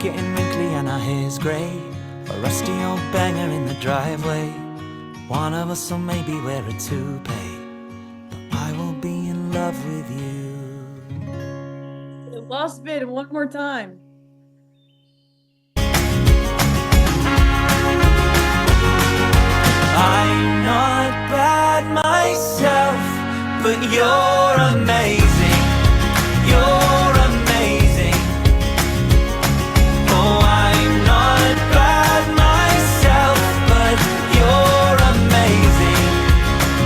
getting wrinkly and our hair's grey, a rusty old banger in the driveway. One of us will maybe wear a toupee, but I will be in love with you. The last bit, one more time. I'm not bad myself, but you're amazing. You're amazing. Oh, I'm not bad myself, but you're amazing.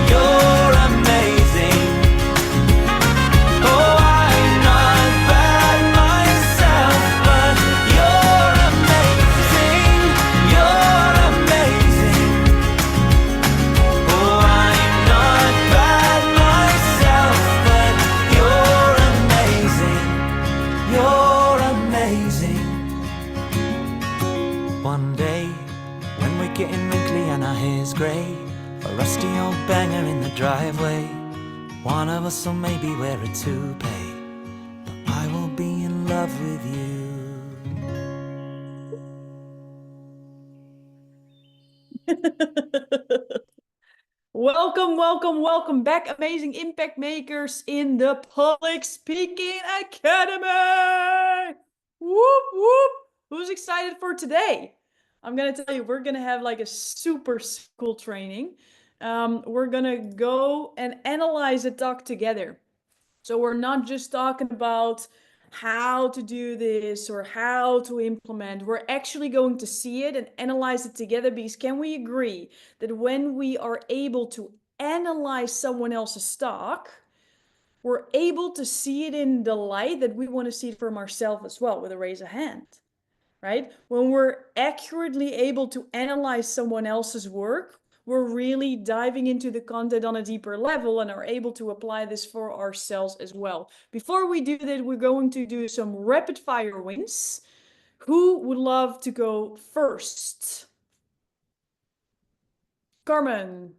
You're amazing. Oh, I'm not bad myself, but you're amazing. You're amazing. Oh, I'm not bad myself, but you're amazing. You're amazing. One day, when we're getting wrinkly and our hair's grey, a rusty old banger in the driveway, one of us will maybe wear a toupee, but I will be in love with you. Welcome, welcome, welcome back, amazing impact makers in the Public Speaking Academy. Whoop, whoop. Who's excited for today? I'm going to tell you, we're going to have like a super cool training. We're going to go and analyze a talk together. So we're not just talking about how to do this or how to implement. We're actually going to see it and analyze it together, because can we agree that when we are able to analyze someone else's talk, we're able to see it in the light that we want to see it from ourselves as well, with a raise of hand, right? When we're accurately able to analyze someone else's work, we're really diving into the content on a deeper level and are able to apply this for ourselves as well. Before we do that, we're going to do some rapid fire wins. Who would love to go first? Carmen.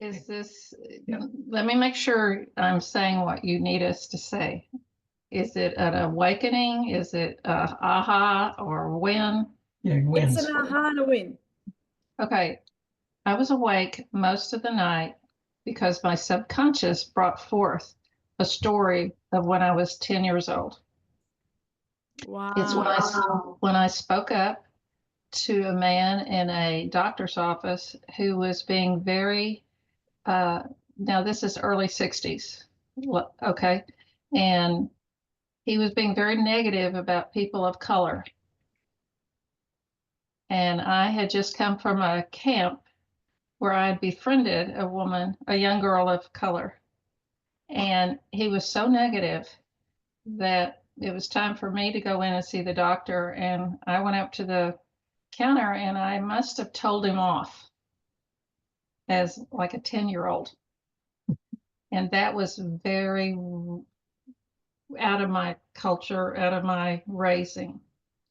Is this, let me make sure I'm saying what you need us to say. Is it an awakening? Is it a aha or win? Yeah, wins. It's an aha and a win. Okay, I was awake most of the night because my subconscious brought forth a story of when I was 10 years old. Wow. It's when I spoke up to a man in a doctor's office who was being very, now this is early 60s, okay? And he was being very negative about people of color. And I had just come from a camp where I had befriended a woman, a young girl of color. And he was so negative that it was time for me to go in and see the doctor. And I went up to the counter and I must have told him off as like a 10-year-old. And that was very out of my culture, out of my raising.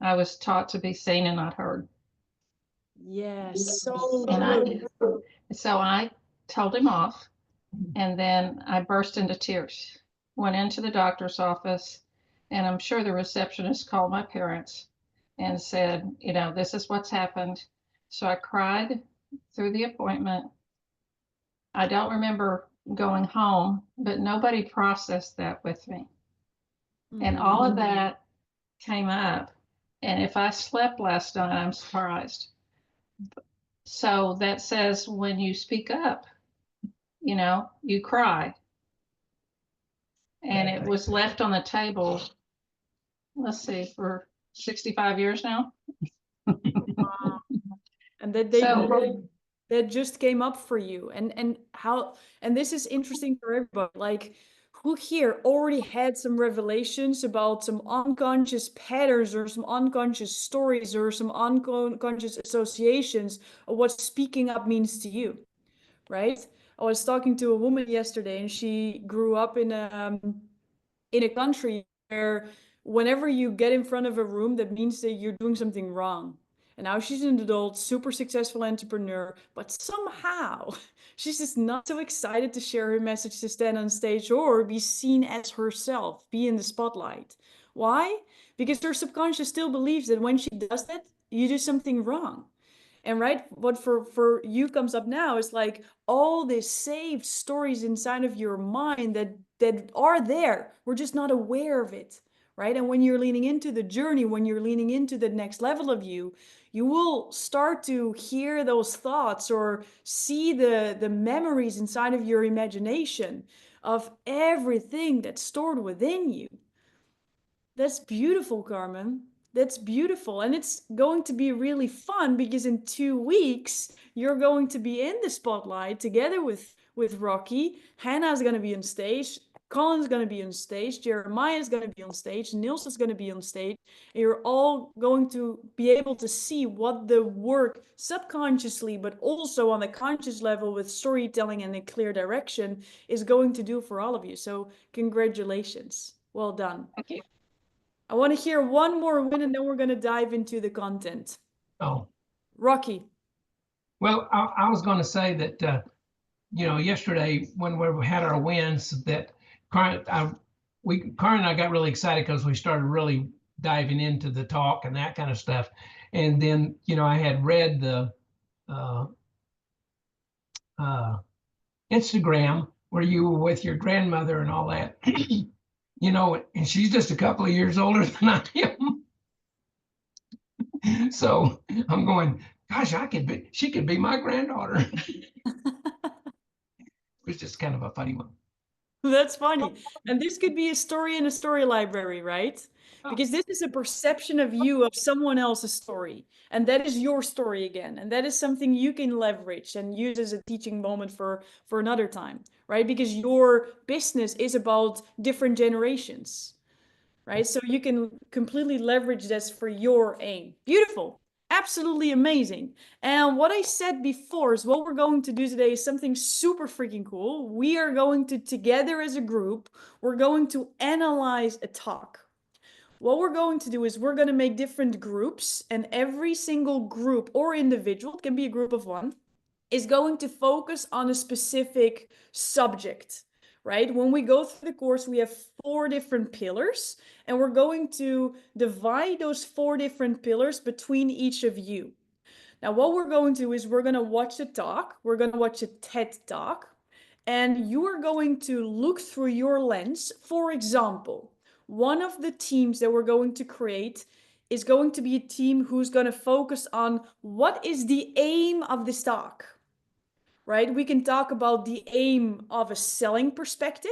I was taught to be seen and not heard. Yes, so And good. so I told him off, and then I burst into tears, went into the doctor's office, and I'm sure the receptionist called my parents and said, you know, this is what's happened. So I cried through the appointment. I don't remember going home, but nobody processed that with me. And all of that came up. And if I slept last night, I'm surprised. So that says when you speak up, you know, you cry. And it was left on the table, let's see, for 65 years now. Wow. And that that just came up for you. And how, and this is interesting for everybody. Like, who here already had some revelations about some unconscious patterns or some unconscious stories or some unconscious associations of what speaking up means to you, right? I was talking to a woman yesterday, and she grew up in a country where whenever you get in front of a room, that means that you're doing something wrong. And now she's an adult, super successful entrepreneur, but somehow she's just not so excited to share her message, to stand on stage or be seen as herself, be in the spotlight. Why? Because her subconscious still believes that when she does that, you do something wrong. And right, what for you comes up now is like all these saved stories inside of your mind that are there. We're just not aware of it, right? And when you're leaning into the journey, when you're leaning into the next level of you, you will start to hear those thoughts or see the memories inside of your imagination of everything that's stored within you. That's beautiful, Carmen. That's beautiful. And it's going to be really fun because in 2 weeks, you're going to be in the spotlight together with Rocky. Hannah's going to be on stage. Colin's going to be on stage. Jeremiah's going to be on stage. Niels is going to be on stage. And you're all going to be able to see what the work subconsciously, but also on the conscious level with storytelling and a clear direction is going to do for all of you. So congratulations. Well done. Thank you. I want to hear one more win and then we're going to dive into the content. Oh, Rocky. well, I was going to say that, yesterday when we had our wins, that Karen and I got really excited because we started really diving into the talk and that kind of stuff. And then, I had read the Instagram where you were with your grandmother and all that, and she's just a couple of years older than I am. So I'm going, gosh, she could be my granddaughter. It's just kind of a funny one. That's funny. And this could be a story in a story library, right? Because this is a perception of you of someone else's story. And that is your story again. And that is something you can leverage and use as a teaching moment for another time, right? Because your business is about different generations, right? So you can completely leverage this for your aim. Beautiful. Absolutely amazing. And what I said before is what we're going to do today is something super freaking cool. We are going to, together as a group, we're going to analyze a talk. What we're going to do is we're going to make different groups, and every single group or individual, it can be a group of one, is going to focus on a specific subject, right? When we go through the course, we have 4 different pillars, and we're going to divide those 4 different pillars between each of you. Now, what we're going to do is we're going to watch a talk. We're going to watch a TED talk, and you are going to look through your lens. For example, one of the teams that we're going to create is going to be a team who's going to focus on what is the aim of this talk, right? We can talk about the aim of a selling perspective.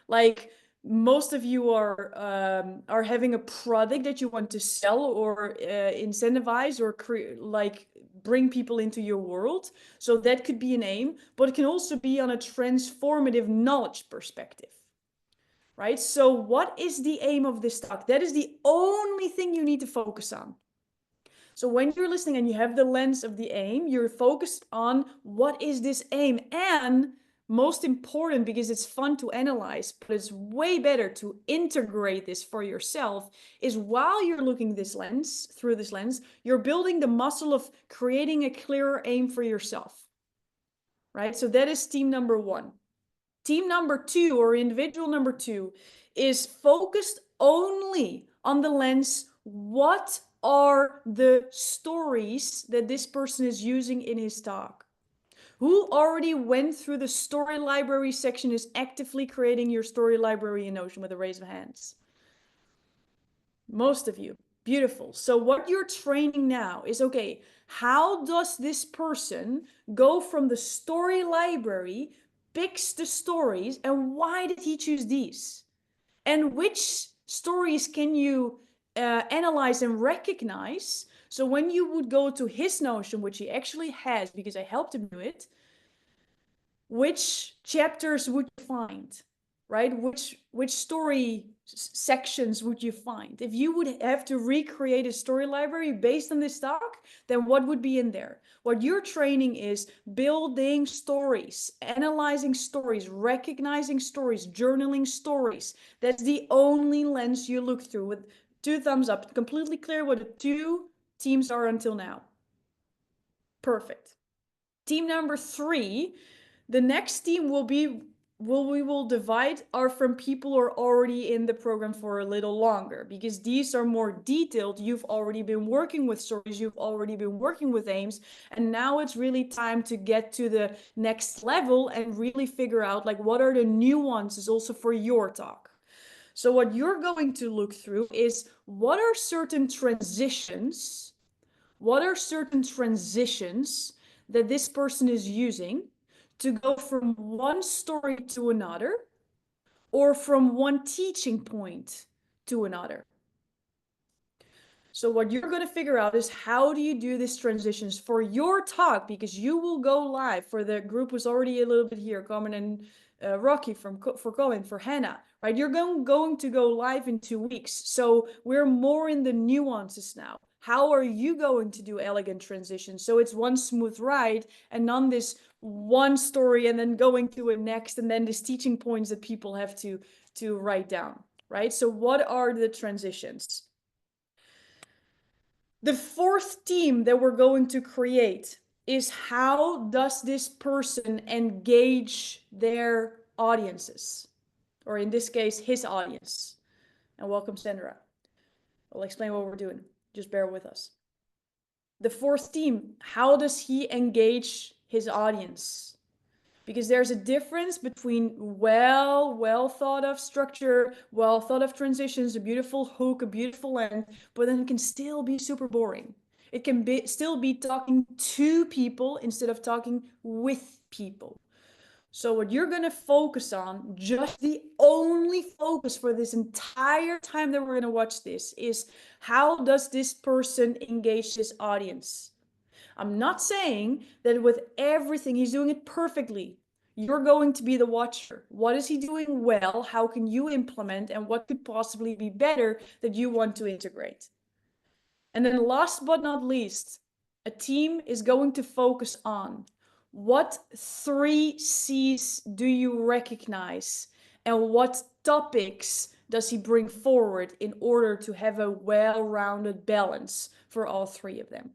Like most of you are having a product that you want to sell or incentivize or like bring people into your world. So that could be an aim, but it can also be on a transformative knowledge perspective, right? So what is the aim of this talk? That is the only thing you need to focus on. So when you're listening and you have the lens of the aim, you're focused on what is this aim? And most important, because it's fun to analyze, but it's way better to integrate this for yourself, is while you're looking through this lens, you're building the muscle of creating a clearer aim for yourself, right? So that is team number 1. Team number 2 or individual number 2 is focused only on the lens. What are the stories that this person is using in his talk? Who already went through the story library section is actively creating your story library in Notion with a raise of hands? Most of you. Beautiful. So what you're training now is, okay, how does this person go from the story library, picks the stories, and why did he choose these? And which stories can you analyze and recognize? So when you would go to his Notion, which he actually has because I helped him do it, which chapters would you find, right? Which story sections would you find? If you would have to recreate a story library based on this talk, then what would be in there? What you're training is building stories, analyzing stories, recognizing stories, journaling stories. That's the only lens you look through with 2 thumbs up. Completely clear what the 2 teams are until now. Perfect. Team number 3, the next team will be we will divide are from people who are already in the program for a little longer, because these are more detailed. You've already been working with stories, you've already been working with aims, and now it's really time to get to the next level and really figure out like what are the nuances also for your talk. So what you're going to look through is what are certain transitions that this person is using to go from one story to another, or from one teaching point to another. So what you're going to figure out is how do you do these transitions for your talk, because you will go live. For the group who's already a little bit here, Carmen and Rocky for Colin, for Hannah, right? You're going to go live in 2 weeks. So we're more in the nuances now. How are you going to do elegant transitions? So it's one smooth ride and none this one story and then going to a next and then these teaching points that people have to write down, right? So what are the transitions? The fourth theme that we're going to create is how does this person engage their audiences? Or in this case, his audience. And welcome, Sandra. I'll explain what we're doing. Just bear with us. The fourth theme, how does he engage his audience? Because there's a difference between well thought of structure, well thought of transitions, a beautiful hook, a beautiful end, but then it can still be super boring. It can still be talking to people instead of talking with people. So what you're going to focus on, just the only focus for this entire time that we're going to watch this, is how does this person engage his audience? I'm not saying that with everything he's doing it perfectly. You're going to be the watcher. What is he doing well? How can you implement? And what could possibly be better that you want to integrate? And then last but not least, a team is going to focus on what 3 C's do you recognize and what topics does he bring forward in order to have a well-rounded balance for all 3 of them.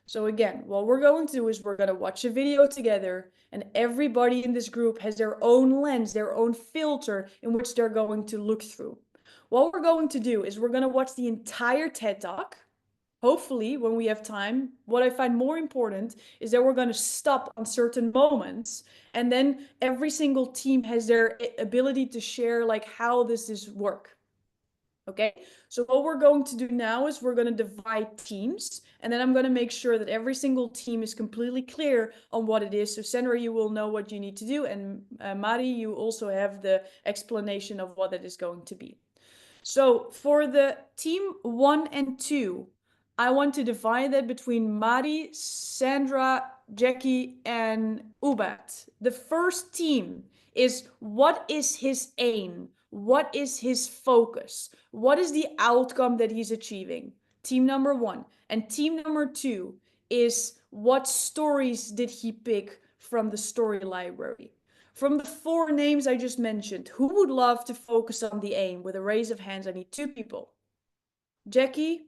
So again, what we're going to do is we're going to watch a video together, and everybody in this group has their own lens, their own filter in which they're going to look through. What we're going to do is we're going to watch the entire TED Talk. Hopefully, when we have time, what I find more important is that we're going to stop on certain moments, and then every single team has their ability to share like how does this work. Okay, so what we're going to do now is we're going to divide teams, and then I'm going to make sure that every single team is completely clear on what it is. So Sandra, you will know what you need to do, and Mari, you also have the explanation of what it is going to be. So for the team 1 and 2, I want to divide that between Mari, Sandra, Jackie, and Ubat. The first team is what is his aim? What is his focus? What is the outcome that he's achieving? Team number 1. And team number 2 is what stories did he pick from the story library? From the 4 names I just mentioned, who would love to focus on the aim? With a raise of hands, I need 2 people. Jackie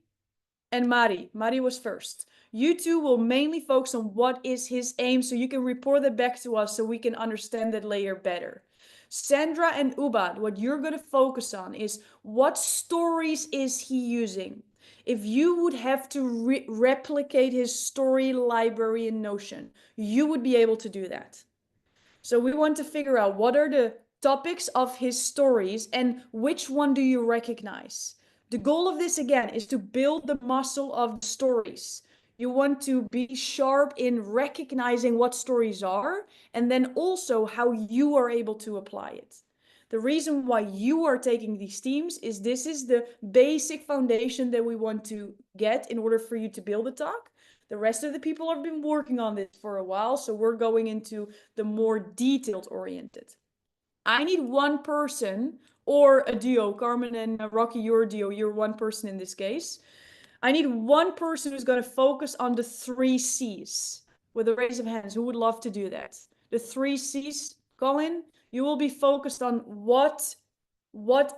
and Mari. Mari was first. You two will mainly focus on what is his aim, so you can report that back to us so we can understand that layer better. Sandra and Ubad, what you're going to focus on is what stories is he using? If you would have to replicate his story library in Notion, you would be able to do that. So we want to figure out what are the topics of his stories and which one do you recognize? The goal of this, again, is to build the muscle of the stories. You want to be sharp in recognizing what stories are and then also how you are able to apply it. The reason why you are taking these themes is this is the basic foundation that we want to get in order for you to build a talk. The rest of the people have been working on this for a while, so we're going into the more detailed oriented. I need one person or a duo. Carmen and Rocky, you're a duo. You're one person in this case. I need one person who's going to focus on the 3 C's. With a raise of hands, who would love to do that? The 3 C's, Colin, you will be focused on what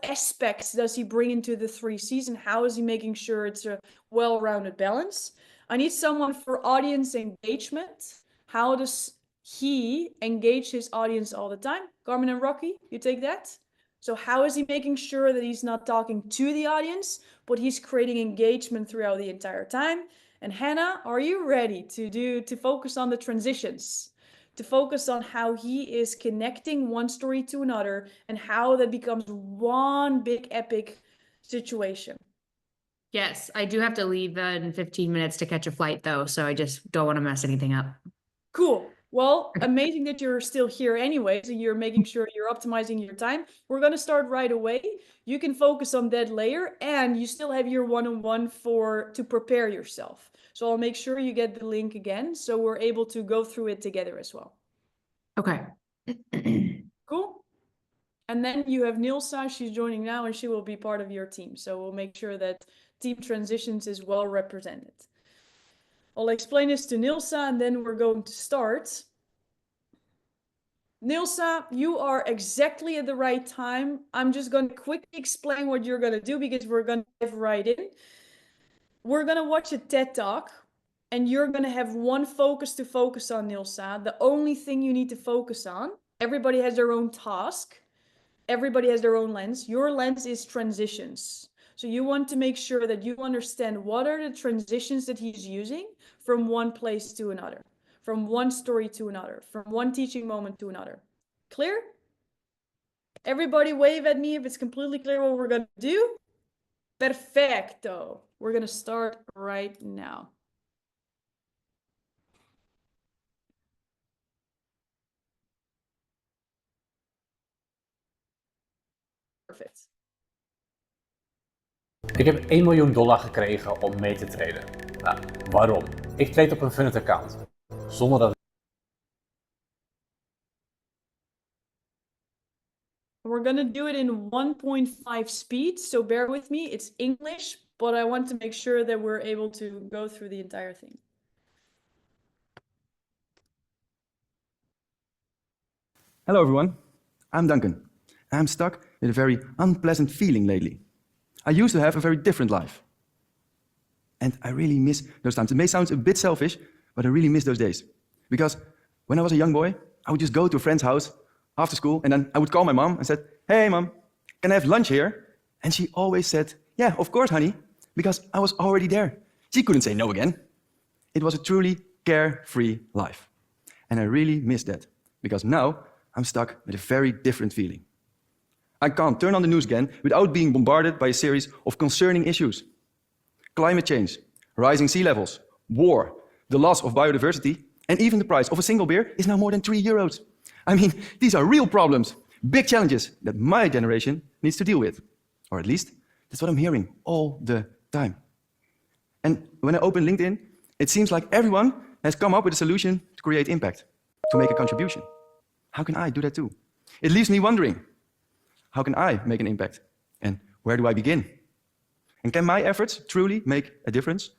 aspects does he bring into the 3 C's and how is he making sure it's a well-rounded balance. I need someone for audience engagement. How does he engaged his audience all the time. Carmen and Rocky, you take that? So how is he making sure that he's not talking to the audience, but he's creating engagement throughout the entire time? And Hannah, are you ready to focus on the transitions? To focus on how he is connecting one story to another and how that becomes one big epic situation. Yes, I do have to leave in 15 minutes to catch a flight though, so I just don't want to mess anything up. Cool. Well, amazing that you're still here anyway. So you're making sure you're optimizing your time. We're going to start right away. You can focus on that layer and you still have your one-on-one to prepare yourself. So I'll make sure you get the link again so we're able to go through it together as well. Okay. Cool. And then you have Nilsa, she's joining now and she will be part of your team. So we'll make sure that team transitions is well represented. I'll explain this to Nilsa and then we're going to start. Nilsa, you are exactly at the right time. I'm just going to quickly explain what you're going to do because we're going to dive right in. We're going to watch a TED Talk and you're going to have one focus to focus on, Nilsa. The only thing you need to focus on, everybody has their own task. Everybody has their own lens. Your lens is transitions. So you want to make sure that you understand what are the transitions that he's using from one place to another, from one story to another, from one teaching moment to another. Clear? Everybody wave at me if it's completely clear what we're going to do. Perfecto. We're going to start right now. Perfect. Ik heb $1 miljoen gekregen om mee te traden. Nou, waarom? Ik trade op een Funnit account. Zonder dat We're going to do it in 1.5 speed, so bear with me. It's English, but I want to make sure that we're able to go through the entire thing. Hello everyone, I'm Duncan. I'm stuck with a very unpleasant feeling lately. I used to have a very different life. And I really miss those times. It may sound a bit selfish, but I really miss those days. Because when I was a young boy, I would just go to a friend's house after school and then I would call my mom and said, "Hey mom, can I have lunch here?" And she always said, "Yeah, of course honey," because I was already there. She couldn't say no again. It was a truly carefree life. And I really miss that, because now I'm stuck with a very different feeling. I can't turn on the news again without being bombarded by a series of concerning issues. Climate change, rising sea levels, war, the loss of biodiversity, and even the price of a single beer is now more than €3. I mean, these are real problems, big challenges that my generation needs to deal with. Or at least, that's what I'm hearing all the time. And when I open LinkedIn, it seems like everyone has come up with a solution to create impact, to make a contribution. How can I do that too? It leaves me wondering, how can I make an impact? And where do I begin? And can my efforts truly make a difference?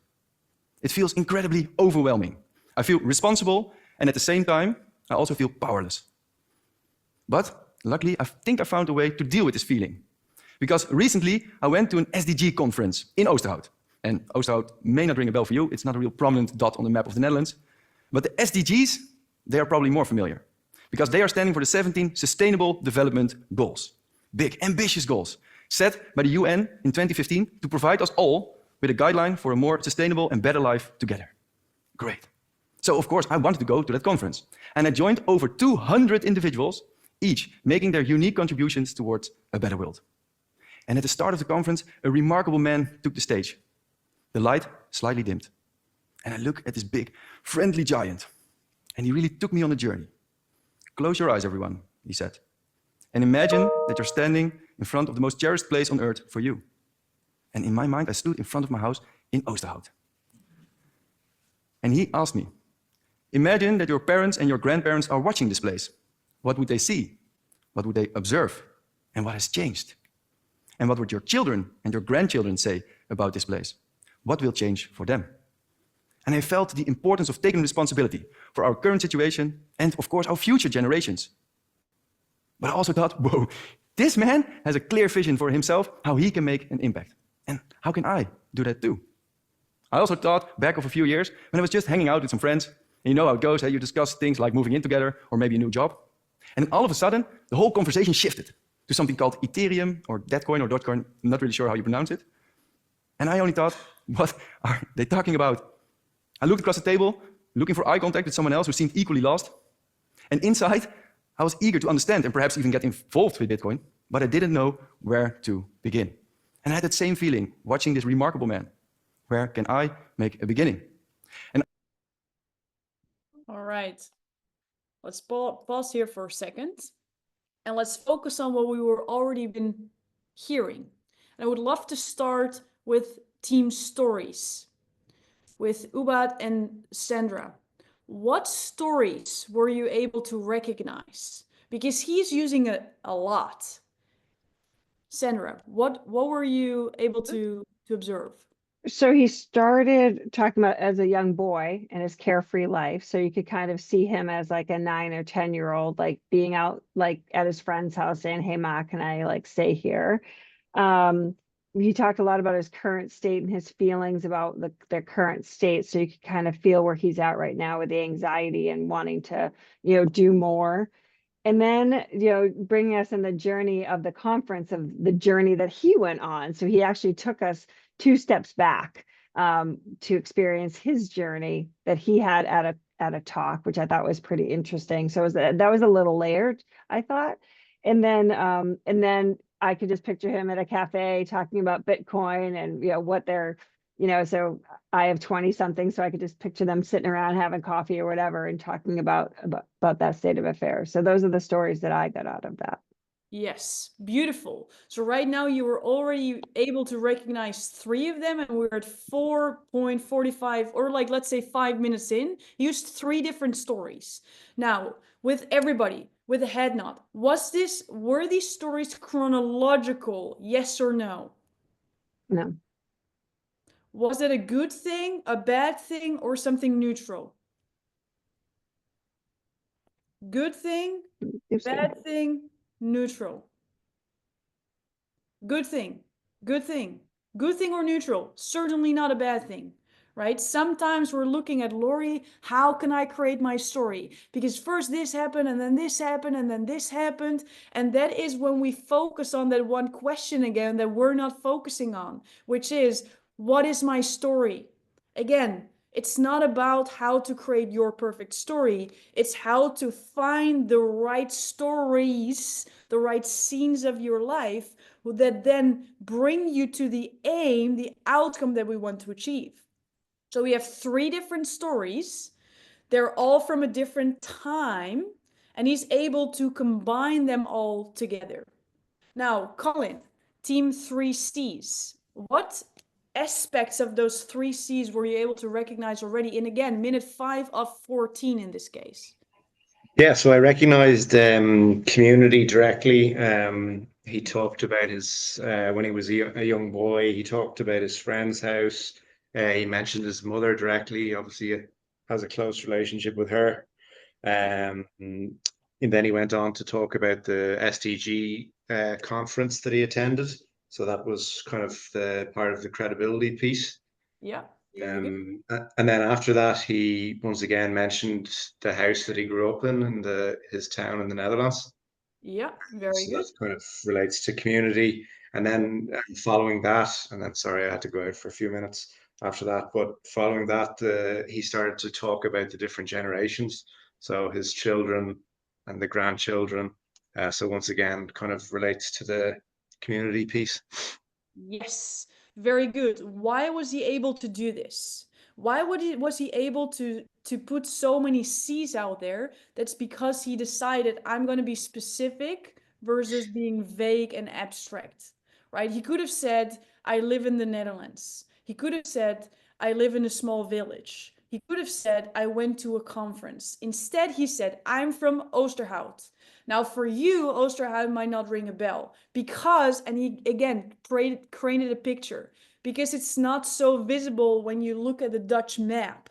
It feels incredibly overwhelming. I feel responsible, and at the same time, I also feel powerless. But luckily, I think I found a way to deal with this feeling. Because recently, I went to an SDG conference in Oosterhout. And Oosterhout may not ring a bell for you. It's not a real prominent dot on the map of the Netherlands. But the SDGs, they are probably more familiar. Because they are standing for the 17 Sustainable Development Goals. Big, ambitious goals, set by the UN in 2015 to provide us all with a guideline for a more sustainable and better life together. Great. So, of course, I wanted to go to that conference. And I joined over 200 individuals, each making their unique contributions towards a better world. And at the start of the conference, a remarkable man took the stage. The light slightly dimmed. And I look at this big, friendly giant. And he really took me on a journey. "Close your eyes, everyone," he said. "And imagine that you're standing in front of the most cherished place on earth for you." And in my mind, I stood in front of my house in Oosterhout. And he asked me, "Imagine that your parents and your grandparents are watching this place. What would they see? What would they observe? And what has changed? And what would your children and your grandchildren say about this place? What will change for them?" And I felt the importance of taking responsibility for our current situation and, of course, our future generations. But I also thought, whoa, this man has a clear vision for himself, how he can make an impact. And how can I do that too? I also thought back of a few years when I was just hanging out with some friends, And you know how it goes, hey? You discuss things like moving in together or maybe a new job. And all of a sudden, the whole conversation shifted to something called Ethereum or Datcoin or Dotcoin. I'm not really sure how you pronounce it. And I only thought, what are they talking about? I looked across the table, looking for eye contact with someone else who seemed equally lost. And inside, I was eager to understand and perhaps even get involved with Bitcoin, but I didn't know where to begin. And I had that same feeling watching this remarkable man. Where can I make a beginning? And All right. Let's pause here for a second. And let's focus on what we were already been hearing. And I would love to start with team stories with Ubad and Sandra. What stories were you able to recognize? Because he's using it a lot. Sandra, what were you able to observe? So he started talking about as a young boy and his carefree life. So you could kind of see him as like a 9 or 10-year-old, like being out like at his friend's house saying, "Hey Ma, can I like stay here?" He talked a lot about his current state and his feelings about their current state. So you could kind of feel where he's at right now with the anxiety and wanting to, do more. And then, bringing us in the journey of the conference, of the journey that he went on. So he actually took us 2 steps back to experience his journey that he had at a talk, which I thought was pretty interesting. So that was a little layered, I thought. And then I could just picture him at a cafe talking about Bitcoin and what they're, so I have 20 something, so I could just picture them sitting around having coffee or whatever and talking about that state of affairs. So those are the stories that I got out of that. Yes, beautiful. So right now you were already able to recognize 3 of them, and we're at 4.45, or like, let's say 5 minutes in. You used 3 different stories. Now, with everybody, with a head nod, were these stories chronological? Yes or no? No. Was it a good thing, a bad thing, or something neutral? Good thing, bad thing, neutral. Good thing, good thing, good thing or neutral, certainly not a bad thing, right? Sometimes we're looking at Lori, how can I create my story? Because first this happened, and then this happened, and then this happened. And that is when we focus on that one question again that we're not focusing on, which is, what is my story? Again, it's not about how to create your perfect story. It's how to find the right stories, the right scenes of your life that then bring you to the aim, the outcome that we want to achieve. So we have 3 different stories. They're all from a different time, and he's able to combine them all together. Now, Colin, team 3 Cs. What aspects of those 3 Cs were you able to recognize already? And again, minute 5 of 14 in this case. Yeah, so I recognized community directly. He talked about his, when he was a young boy, he talked about his friend's house. He mentioned his mother directly. Obviously, has a close relationship with her. And then he went on to talk about the SDG conference that he attended. So that was kind of the part of the credibility piece. Yeah. And then after that, he once again mentioned the house that he grew up in his town in the Netherlands. Yeah, very So good. that kind of relates to community. And then following that, and then sorry, I had to go out for a few minutes after that. But following that, he started to talk about the different generations. So his children and the grandchildren. So once again, kind of relates to the community piece. Yes, very good. Why was he able to do this? Why was he able to put so many C's out there? That's because he decided, I'm going to be specific versus being vague and abstract, right? He could have said, I live in the Netherlands. He could have said, I live in a small village. He could have said, I went to a conference. Instead, he said, I'm from Oosterhout. Now, for you, Oosterhout might not ring a bell because, and he again created a picture, because it's not so visible when you look at the Dutch map.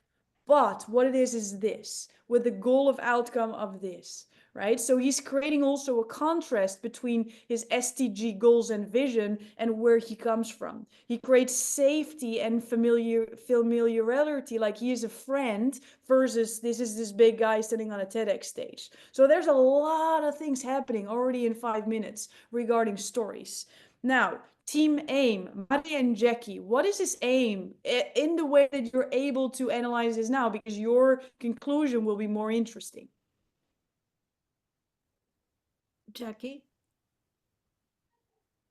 But what it is this, with the goal of outcome of this, right? So he's creating also a contrast between his STG goals and vision and where he comes from. He creates safety and familiarity, like he is a friend versus this is this big guy sitting on a TEDx stage. So there's a lot of things happening already in 5 minutes regarding stories. Now, Team AIM, Marie and Jackie, what is his aim in the way that you're able to analyze this now? Because your conclusion will be more interesting. Jackie?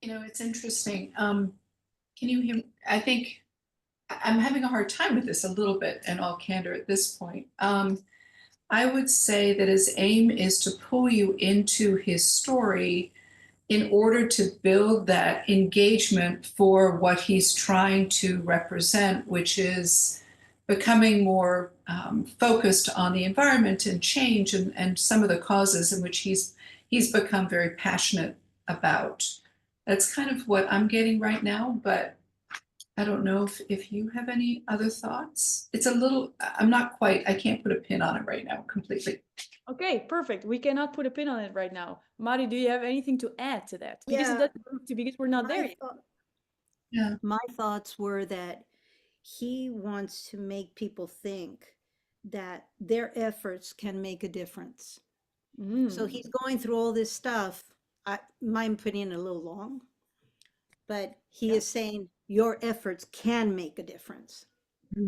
It's interesting. Can you hear me? I think I'm having a hard time with this a little bit in all candor at this point. I would say that his aim is to pull you into his story in order to build that engagement for what he's trying to represent, which is becoming more focused on the environment and change and some of the causes in which he's become very passionate about. That's kind of what I'm getting right now, but I don't know if you have any other thoughts. It's a little, I can't put a pin on it right now completely. Okay, perfect. We cannot put a pin on it right now. Mari, do you have anything to add to that? Because it doesn't, because we're not there yet. Yeah. My thoughts were that he wants to make people think that their efforts can make a difference. So he's going through all this stuff. My opinion, a little long, but he is saying your efforts can make a difference.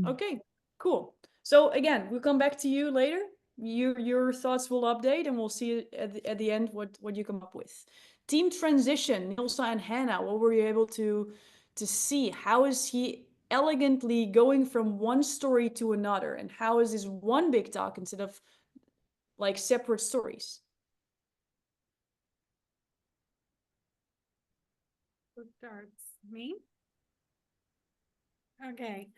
Okay, cool. So again, we'll come back to you later. Your thoughts will update and we'll see at the end what you come up with. Team transition, Nilsa and Hannah, what were you able to see? How is he elegantly going from one story to another? And how is this one big talk instead of like separate stories? Who starts? Me? Okay.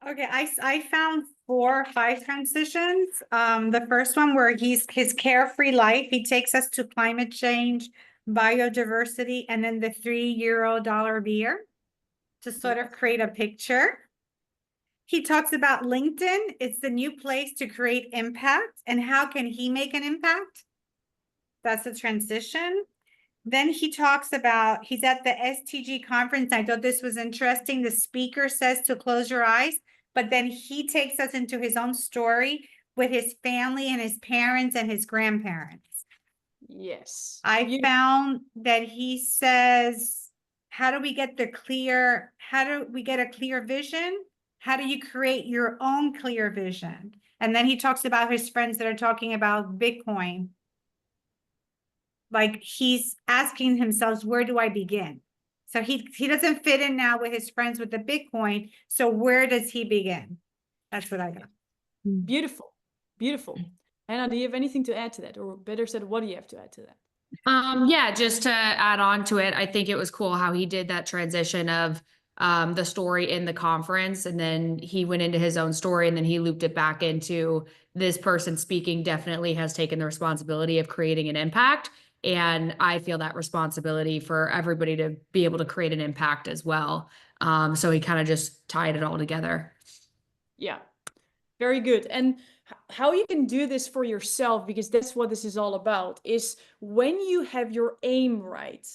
Okay, I found 4 or 5 transitions. The first one where his carefree life, he takes us to climate change, biodiversity, and then the $3 beer to sort of create a picture. He talks about LinkedIn. It's the new place to create impact. And how can he make an impact? That's a transition. Then he talks about, he's at the STG conference. I thought this was interesting. The speaker says to close your eyes, but then he takes us into his own story with his family and his parents and his grandparents. Yes. I found that he says, how do we get a clear vision? How do you create your own clear vision? And then he talks about his friends that are talking about Bitcoin. Like he's asking himself, where do I begin? So he doesn't fit in now with his friends with the Bitcoin. So where does he begin? That's what I got. Beautiful. Beautiful. Hannah, do you have anything to add to that? Or better said, what do you have to add to that? Yeah, just to add on to it, I think it was cool how he did that transition of the story in the conference, and then he went into his own story, and then he looped it back into this person speaking definitely has taken the responsibility of creating an impact. And I feel that responsibility for everybody to be able to create an impact as well. So he kind of just tied it all together. Yeah, very good. And how you can do this for yourself, because that's what this is all about, is when you have your aim right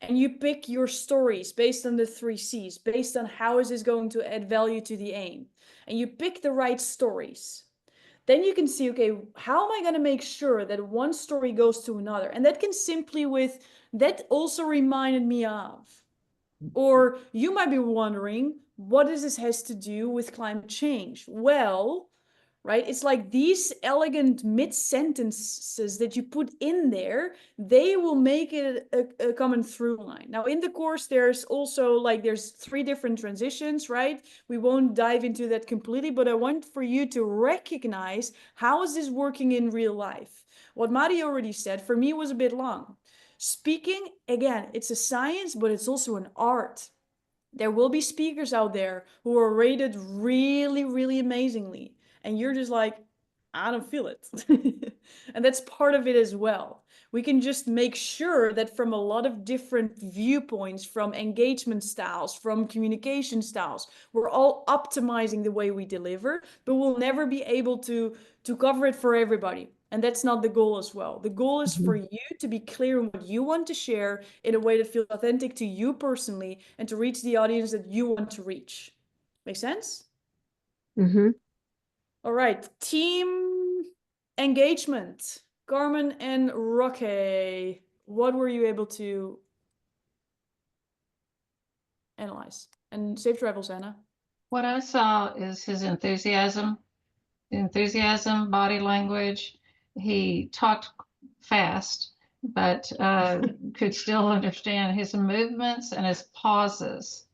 and you pick your stories based on the 3 C's, based on how is this going to add value to the aim, and you pick the right stories, then you can see, okay, how am I going to make sure that one story goes to another? And that can simply with, that also reminded me of. Or you might be wondering, what does this has to do with climate change? Well, right, it's like these elegant mid-sentences that you put in there, they will make it a common through line. Now in the course, there's also like, there's 3 different transitions, right? We won't dive into that completely, but I want for you to recognize, how is this working in real life? What Mari already said, for me, was a bit long. Speaking, again, it's a science, but it's also an art. There will be speakers out there who are rated really, really amazingly. And you're just like, I don't feel it. And that's part of it as well. We can just make sure that from a lot of different viewpoints, from engagement styles, from communication styles, we're all optimizing the way we deliver, but we'll never be able to cover it for everybody. And that's not the goal as well. The goal is for Mhm. you to be clear on what you want to share in a way that feels authentic to you personally and to reach the audience that you want to reach. Make sense? Mm-hmm. All right, team engagement. Carmen and Roque, what were you able to analyze? And safe travels, Anna. What I saw is his enthusiasm, body language. He talked fast, but could still understand his movements and his pauses.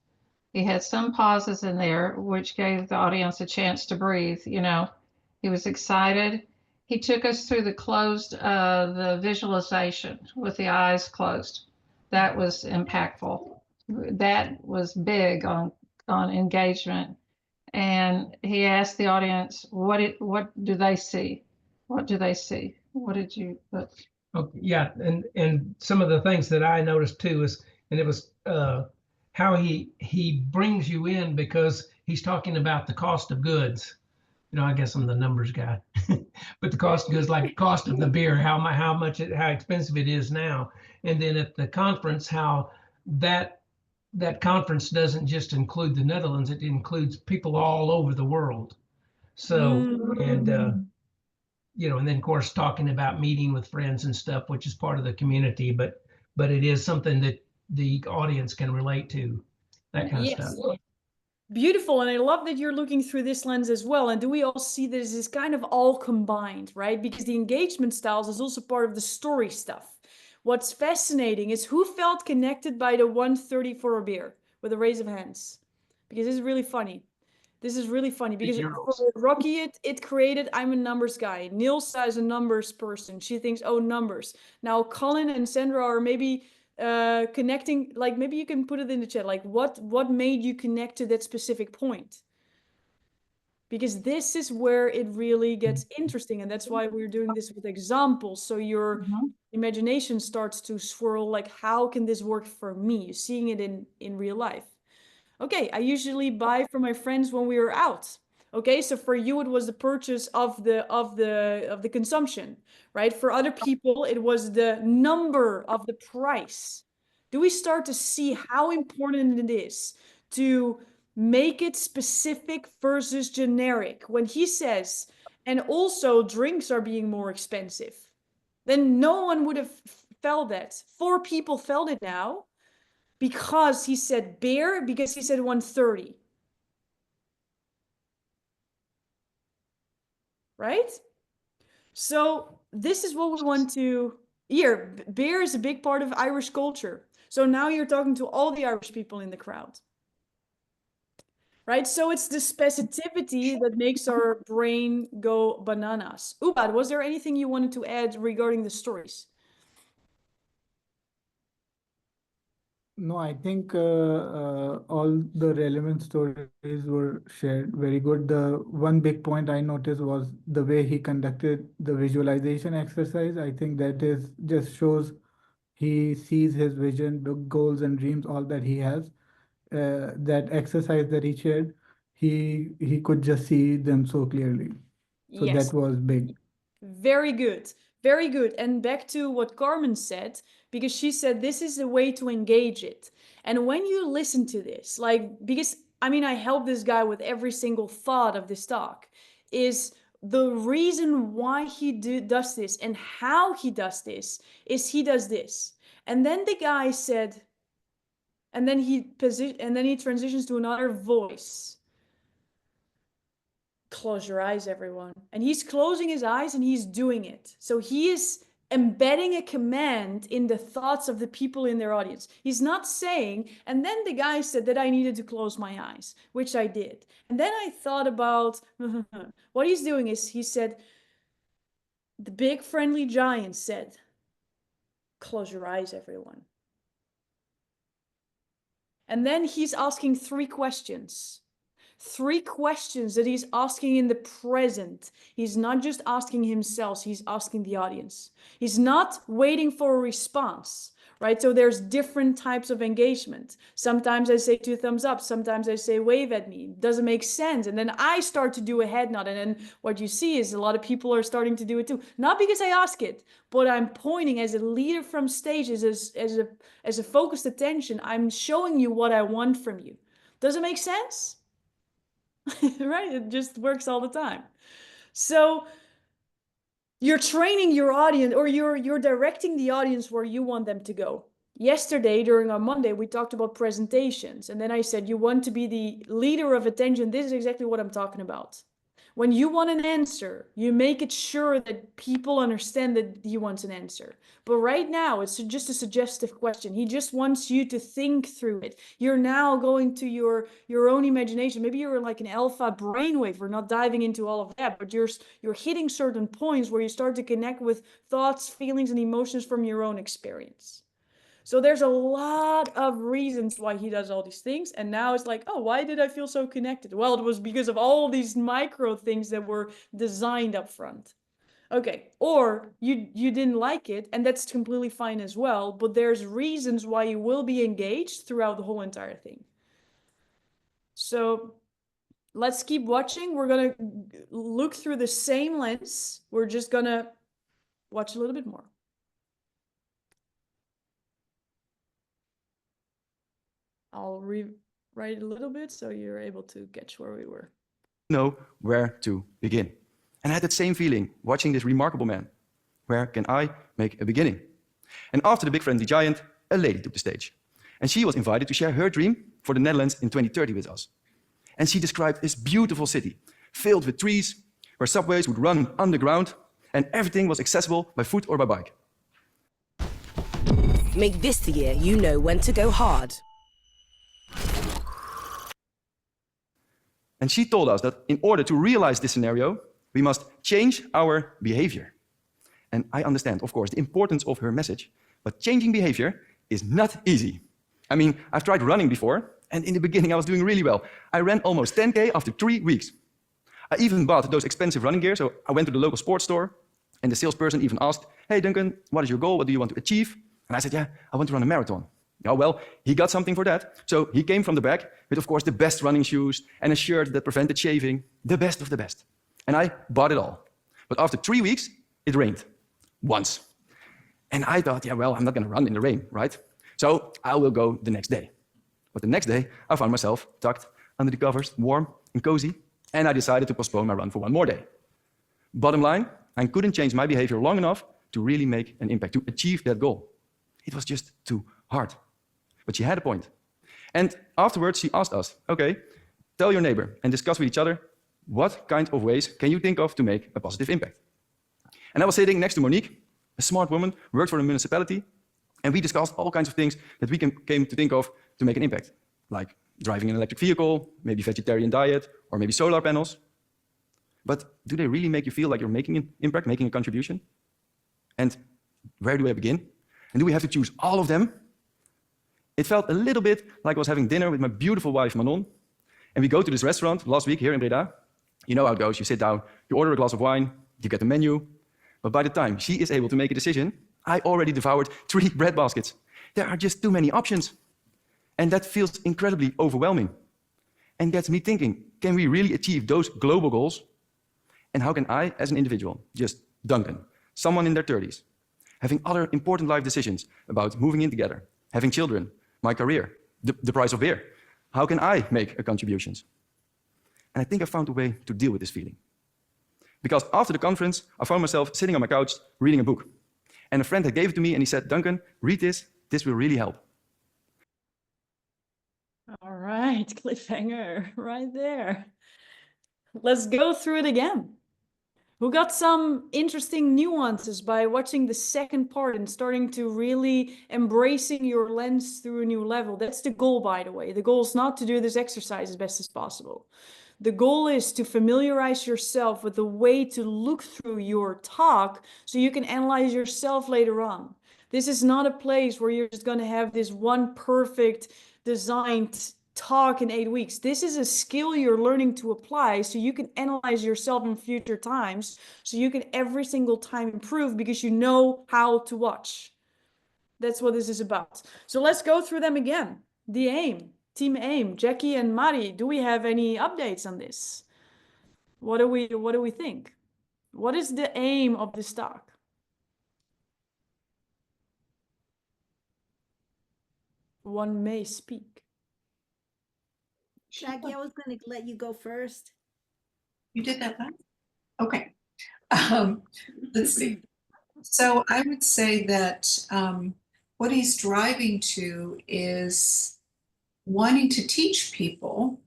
He had some pauses in there, which gave the audience a chance to breathe. You know, he was excited. He took us through the visualization with the eyes closed. That was impactful. That was big on engagement. And he asked the audience, what do they see? What do they see? What did you put? Okay, yeah, and some of the things that I noticed too is, and it was how he brings you in because he's talking about the cost of goods. You know, I guess I'm the numbers guy, but the cost of goods, like cost of the beer, how expensive it is now, and then at the conference, how that conference doesn't just include the Netherlands; it includes people all over the world. So, and you know, and then of course talking about meeting with friends and stuff, which is part of the community, but it is something that the audience can relate to, that kind of Yes. stuff. Beautiful. And I love that you're looking through this lens as well. And do we all see this is kind of all combined, right? Because the engagement styles is also part of the story stuff. What's fascinating is who felt connected by the 130 for a beer with a raise of hands. Because this is really funny. This is really funny because for Rocky, it created, I'm a numbers guy. Nilsa is a numbers person. She thinks, oh, numbers. Now, Colin and Sandra are maybe connecting, like maybe you can put it in the chat, like what made you connect to that specific point? Because this is where it really gets interesting. And that's why we're doing this with examples. So your imagination starts to swirl, like, how can this work for me? You're seeing it in real life. Okay, I usually buy from my friends when we are out. Okay, so for you it was the purchase of the consumption, right? For other people it was the number of the price. Do we start to see how important it is to make it specific versus generic? When he says, and also drinks are being more expensive, then no one would have felt that. 4 people felt it now because he said beer, because he said 130. Right? So this is what we want to hear. Beer is a big part of Irish culture. So now you're talking to all the Irish people in the crowd. Right? So it's the specificity that makes our brain go bananas. Ubad, was there anything you wanted to add regarding the stories? No, I think all the relevant stories were shared very good. The one big point I noticed was the way he conducted the visualization exercise. I think that is just shows he sees his vision, the goals and dreams, all that he has. That exercise that he shared, he could just see them so clearly. So Yes. that was big. Very good. Very good. And back to what Carmen said, because she said this is a way to engage it. And when you listen to this, like, because I mean, I help this guy with every single thought of this talk, is the reason why he does this and how he does this is he does this. And then the guy said, and then he transitions to another voice. Close your eyes, everyone. And he's closing his eyes and he's doing it. So he is embedding a command in the thoughts of the people in their audience. He's not saying, and then the guy said that I needed to close my eyes, which I did. And then I thought about what he's doing is he said, the big friendly giant said, close your eyes, everyone. And then he's asking 3 questions. 3 questions that he's asking in the present. He's not just asking himself, he's asking the audience. He's not waiting for a response, right? So there's different types of engagement. Sometimes I say 2 thumbs up, sometimes I say wave at me. Doesn't make sense. And then I start to do a head nod. And then what you see is a lot of people are starting to do it too. Not because I ask it, but I'm pointing as a leader from stage, as a focused attention. I'm showing you what I want from you. Does it make sense? Right? It just works all the time. So you're training your audience, or you're directing the audience where you want them to go. Yesterday, during our Monday, we talked about presentations. And then I said, you want to be the leader of attention. This is exactly what I'm talking about. When you want an answer, you make it sure that people understand that he wants an answer. But right now, it's just a suggestive question. He just wants you to think through it. You're now going to your own imagination. Maybe you're like an alpha brainwave. We're not diving into all of that, but you're hitting certain points where you start to connect with thoughts, feelings, and emotions from your own experience. So there's a lot of reasons why he does all these things. And now it's like, oh, why did I feel so connected? Well, it was because of all these micro things that were designed up front. Okay, or you didn't like it, and that's completely fine as well. But there's reasons why you will be engaged throughout the whole entire thing. So let's keep watching. We're going to look through the same lens. We're just going to watch a little bit more. I'll rewrite it a little bit so you're able to catch where we were. Know where to begin. And I had that same feeling watching this remarkable man. Where can I make a beginning? And after the big friendly giant, a lady took the stage. And she was invited to share her dream for the Netherlands in 2030 with us. And she described this beautiful city, filled with trees, where subways would run underground, and everything was accessible by foot or by bike. Make this the year you know when to go hard. And she told us that in order to realize this scenario, we must change our behavior. And I understand, of course, the importance of her message, but changing behavior is not easy. I mean, I've tried running before, and in the beginning I was doing really well. I ran almost 10K after 3 weeks. I even bought those expensive running gear, so I went to the local sports store, and the salesperson even asked, "Hey Duncan, what is your goal? What do you want to achieve?" And I said, "Yeah, I want to run a marathon." Oh, well, he got something for that. So he came from the back with, of course, the best running shoes and a shirt that prevented shaving, the best of the best. And I bought it all. But after 3 weeks, it rained. Once. And I thought, yeah, well, I'm not going to run in the rain, right? So I will go the next day. But the next day, I found myself tucked under the covers, warm and cozy, and I decided to postpone my run for 1 more day. Bottom line, I couldn't change my behavior long enough to really make an impact, to achieve that goal. It was just too hard. But she had a point. And afterwards, she asked us, okay, tell your neighbor and discuss with each other, what kind of ways can you think of to make a positive impact? And I was sitting next to Monique, a smart woman, worked for a municipality, and we discussed all kinds of things that we came to think of to make an impact, like driving an electric vehicle, maybe vegetarian diet, or maybe solar panels. But do they really make you feel like you're making an impact, making a contribution? And where do I begin? And do we have to choose all of them? It felt a little bit like I was having dinner with my beautiful wife, Manon. And we go to this restaurant last week here in Breda. You know how it goes. You sit down, you order a glass of wine, you get the menu. But by the time she is able to make a decision, I already devoured 3 bread baskets. There are just too many options. And that feels incredibly overwhelming. And gets me thinking, can we really achieve those global goals? And how can I, as an individual, just Duncan, someone in their 30s, having other important life decisions about moving in together, having children, my career, the price of beer. How can I make a contributions? And I think I found a way to deal with this feeling. Because after the conference, I found myself sitting on my couch reading a book. And a friend had gave it to me and he said, Duncan, read this will really help. All right, cliffhanger right there. Let's go through it again. Who got some interesting nuances by watching the second part and starting to really embracing your lens through a new level? That's the goal, by the way. The goal is not to do this exercise as best as possible. The goal is to familiarize yourself with the way to look through your talk so you can analyze yourself later on. This is not a place where you're just going to have this one perfect designed talk in 8 weeks. This is a skill you're learning to apply so you can analyze yourself in future times, so you can every single time improve because you know how to watch. That's what this is about. So let's go through them again. The aim, Team Aim, Jackie and Mari, do we have any updates on this? What do we think? What is the aim of the stock? One may speak. Jackie, I was going to let you go first. You did that last? Okay. Let's see. So I would say that what he's driving to is wanting to teach people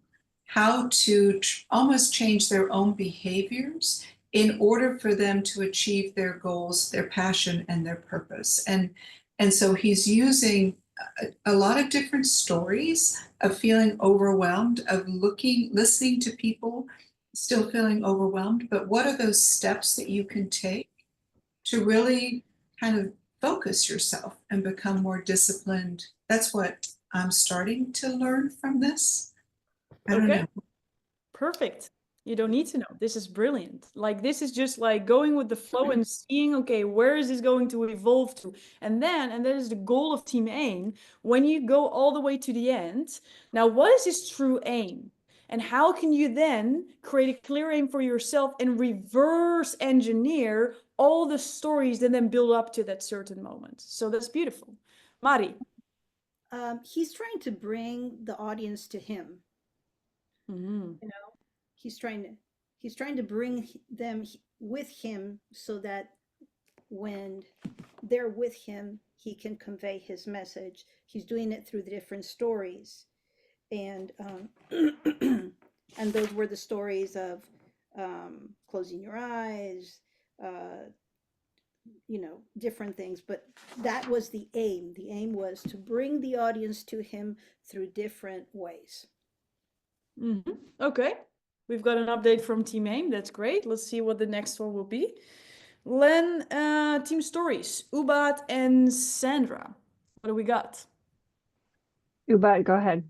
how to almost change their own behaviors in order for them to achieve their goals, their passion, and their purpose. And so he's using a lot of different stories of feeling overwhelmed, of listening to people, still feeling overwhelmed. But what are those steps that you can take to really kind of focus yourself and become more disciplined? That's what I'm starting to learn from this. I don't know. Perfect. You don't need to know. This is brilliant. Like, this is just like going with the flow and seeing, okay, where is this going to evolve to? And that is the goal of Team Aim. When you go all the way to the end, now what is his true aim? And how can you then create a clear aim for yourself and reverse engineer all the stories that then build up to that certain moment? So that's beautiful. Mari. He's trying to bring the audience to him. You know, he's trying to bring them with him so that when they're with him, he can convey his message. He's doing it through the different stories. And and those were the stories of closing your eyes, you know, different things. But that was the aim. The aim was to bring the audience to him through different ways. Okay, we've got an update from Team Aim. That's great. Let's see what the next one will be. Len, Team Stories, Ubat and Sandra. What do we got? Ubat, go ahead.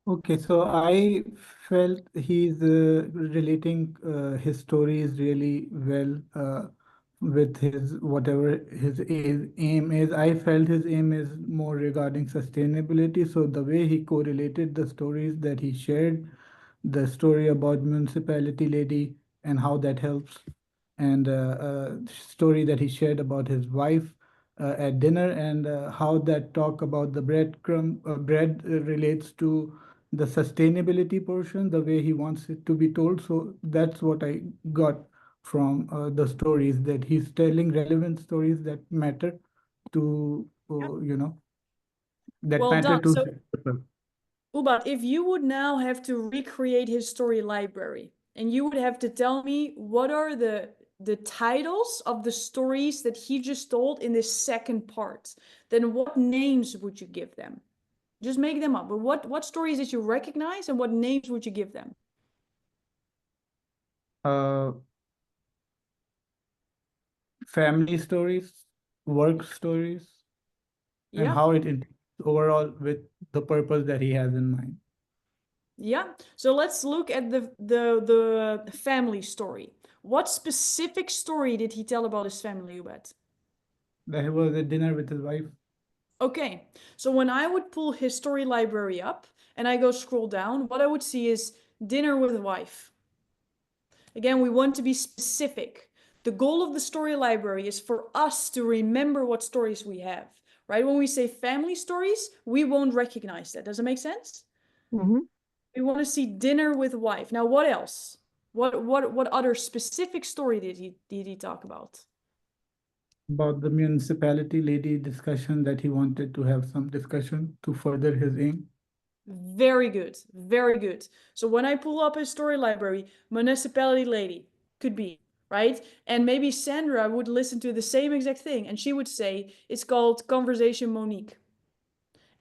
Okay, so I felt he's relating his stories really well with his whatever his aim is. I felt his aim is more regarding sustainability. So the way he correlated the stories that he shared, the story about municipality lady and how that helps, and story that he shared about his wife at dinner, and how that talk about the bread relates to the sustainability portion, the way he wants it to be told. So that's what I got from the stories, that he's telling relevant stories that matter to, you know, that Well matter done. to So, people. Ubat, if you would now have to recreate his story library, and you would have to tell me what are the titles of the stories that he just told in this second part, then what names would you give them? Just make them up. But what stories did you recognize and what names would you give them? Family stories, work stories, and Yeah. how it interacts overall with the purpose that he has in mind. Yeah. So let's look at the family story. What specific story did he tell about his family, Ubat? That he was at dinner with his wife. Okay. So when I would pull his story library up and I go scroll down, what I would see is dinner with wife. Again, we want to be specific. The goal of the story library is for us to remember what stories we have, right? When we say family stories, we won't recognize that. Does it make sense? We want to see dinner with wife. Now, what else? What other specific story did he talk about? About the municipality lady discussion, that he wanted to have some discussion to further his aim. Very good, very good. So when I pull up his story library, municipality lady could be, right? And maybe Sandra would listen to the same exact thing and she would say it's called Conversation Monique.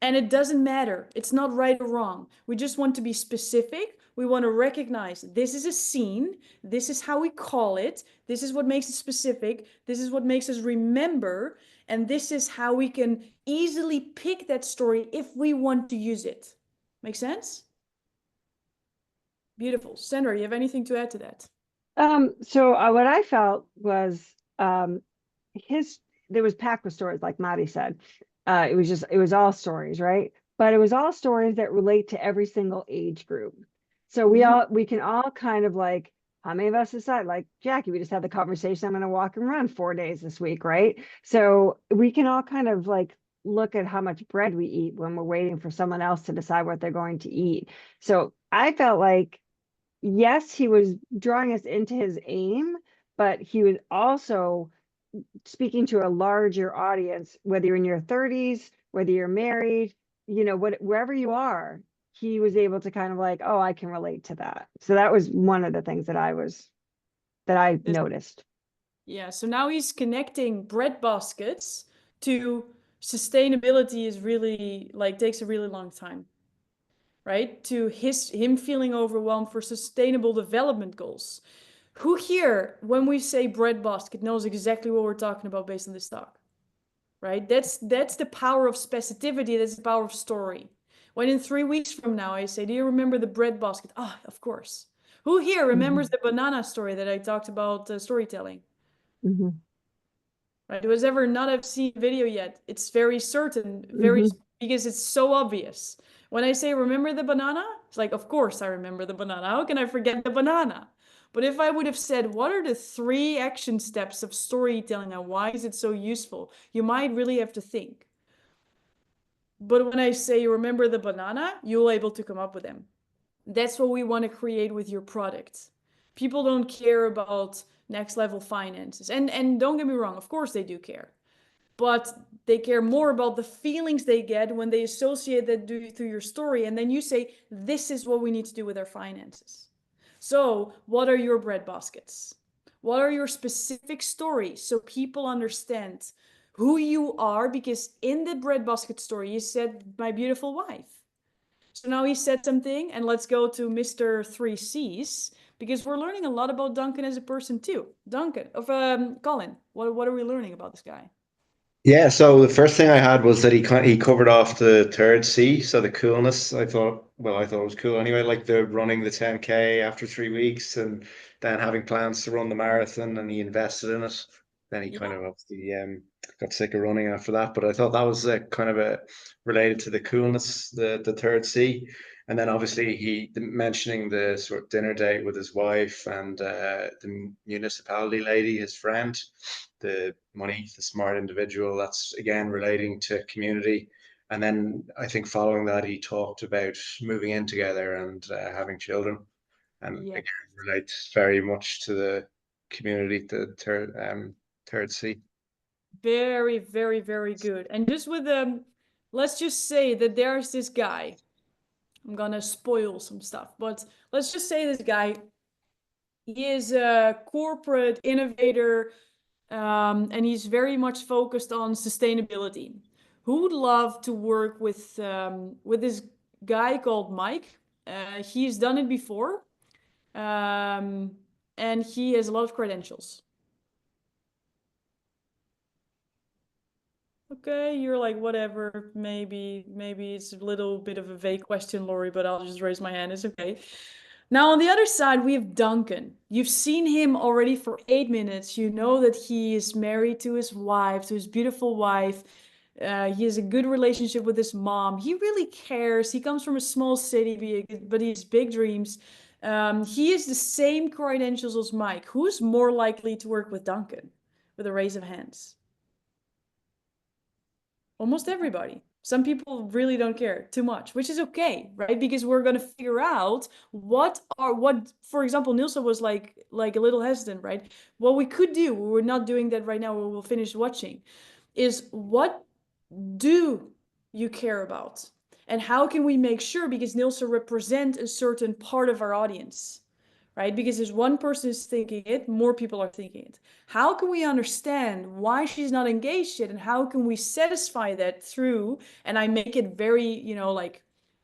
And it doesn't matter. It's not right or wrong. We just want to be specific. We want to recognize this is a scene. This is how we call it. This is what makes it specific. This is what makes us remember. And this is how we can easily pick that story if we want to use it. Make sense? Beautiful. Sandra, you have anything to add to that? So what I felt was his there was packed with stories, like Madi said. It was all stories, right? But it was all stories that relate to every single age group. So we can all kind of like, how many of us decide, like Jackie, we just had the conversation, I'm going to walk and run 4 days this week, right? So we can all kind of like look at how much bread we eat when we're waiting for someone else to decide what they're going to eat. So I felt like, yes, he was drawing us into his aim, but he was also speaking to a larger audience, whether you're in your 30s, whether you're married, wherever you are, he was able to kind of like, oh, I can relate to that. So that was one of the things that I noticed. Yeah, so now he's connecting bread baskets to sustainability is really like takes a really long time, right? To him feeling overwhelmed for sustainable development goals. Who here, when we say bread basket, knows exactly what we're talking about based on this talk, right? That's the power of specificity. That's the power of story. When in 3 weeks from now I say, do you remember the bread basket? Ah, of course. Who here remembers the banana story that I talked about storytelling? Right? Who's ever not have seen the video yet? It's very certain, because it's so obvious. When I say remember the banana, it's like, of course I remember the banana. How can I forget the banana? But if I would have said, what are the 3 action steps of storytelling and why is it so useful? You might really have to think. But when I say remember the banana, you'll able to come up with them. That's what we want to create with your product. People don't care about next level finances. And don't get me wrong, of course they do care. But they care more about the feelings they get when they associate that through your story. And then you say, this is what we need to do with our finances. So what are your bread baskets? What are your specific stories so people understand who you are? Because in the bread basket story, you said, my beautiful wife. So now he said something, and let's go to Mr. 3Cs, because we're learning a lot about Duncan as a person too. Colin, what are we learning about this guy? Yeah, so the first thing I had was that he covered off the third C, so the coolness. I thought it was cool anyway, like the running the 10K after 3 weeks and then having plans to run the marathon, and he invested in it. Then he kind of obviously got sick of running after that, but I thought that was kind of a related to the coolness, the third C. And then obviously he mentioning the sort of dinner date with his wife and the municipality lady, his friend, the smart individual. That's again relating to community. And then I think following that, he talked about moving in together and having children, and again relates very much to the community, the third C. Very, very, very good. And just with let's just say that there's this guy. I'm gonna spoil some stuff, but let's just say this guy, he is a corporate innovator, and he's very much focused on sustainability. Who would love to work with this guy called Mike? He's done it before, and he has a lot of credentials. Okay, you're like, whatever, maybe it's a little bit of a vague question, Lori, but I'll just raise my hand. It's okay. Now, on the other side, we have Duncan. You've seen him already for 8 minutes. You know that he is married to his wife, to his beautiful wife. He has a good relationship with his mom. He really cares. He comes from a small city, but he has big dreams. He has the same credentials as Mike. Who's more likely to work with Duncan? With a raise of hands. Almost everybody. Some people really don't care too much, which is okay, right? Because we're going to figure out for example, Nilsa was like a little hesitant, right? What we could do, we're not doing that right now, we'll finish watching, is what do you care about? And how can we make sure, because Nilsa represents a certain part of our audience, right? Because as one person is thinking it, more people are thinking it. How can we understand why she's not engaged yet? And how can we satisfy that through, and I make it very, like,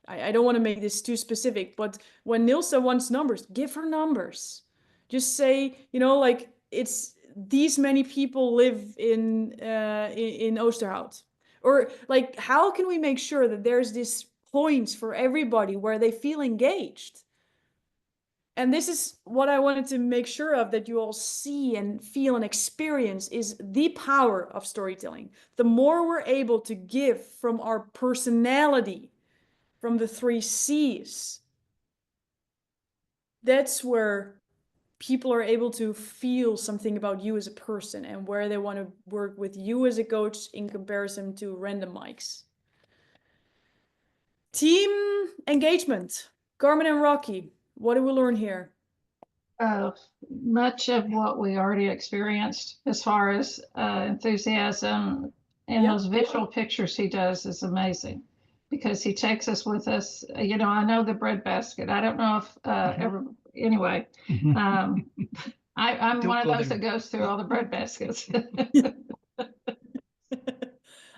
I don't want to make this too specific, but when Nilsa wants numbers, give her numbers. Just say, like, it's these many people live in Oosterhout. Or like, how can we make sure that there's this points for everybody where they feel engaged? And this is what I wanted to make sure of, that you all see and feel and experience, is the power of storytelling. The more we're able to give from our personality, from the 3 C's, that's where people are able to feel something about you as a person, and where they want to work with you as a coach in comparison to random mics. Team engagement. Carmen and Rocky, what do we learn here? Much of what we already experienced as far as enthusiasm and Yeah. those visual pictures he does is amazing, because he takes us with us. You know, I know the breadbasket. I don't know if anyway, I'm Don't one of go those there. that goes through all the breadbaskets.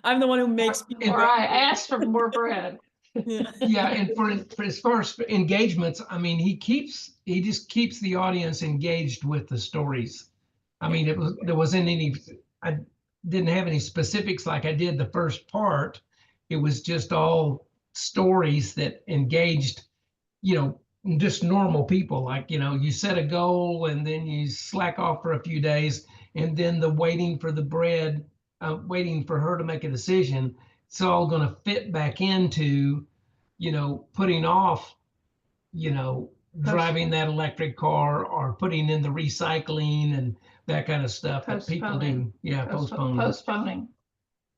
I'm the one who makes people. Or I ask for more bread. Yeah. Yeah, and for as far as engagements, I mean, he just keeps the audience engaged with the stories. I mean, there wasn't any, I didn't have any specifics like I did the first part. It was just all stories that engaged, you know, just normal people. Like, you know, you set a goal and then you slack off for a few days, and then the waiting for the bread, waiting for her to make a decision. It's all going to fit back into, you know, putting off, you know, driving that electric car or putting in the recycling and that kind of stuff that people do. Yeah, Postponing.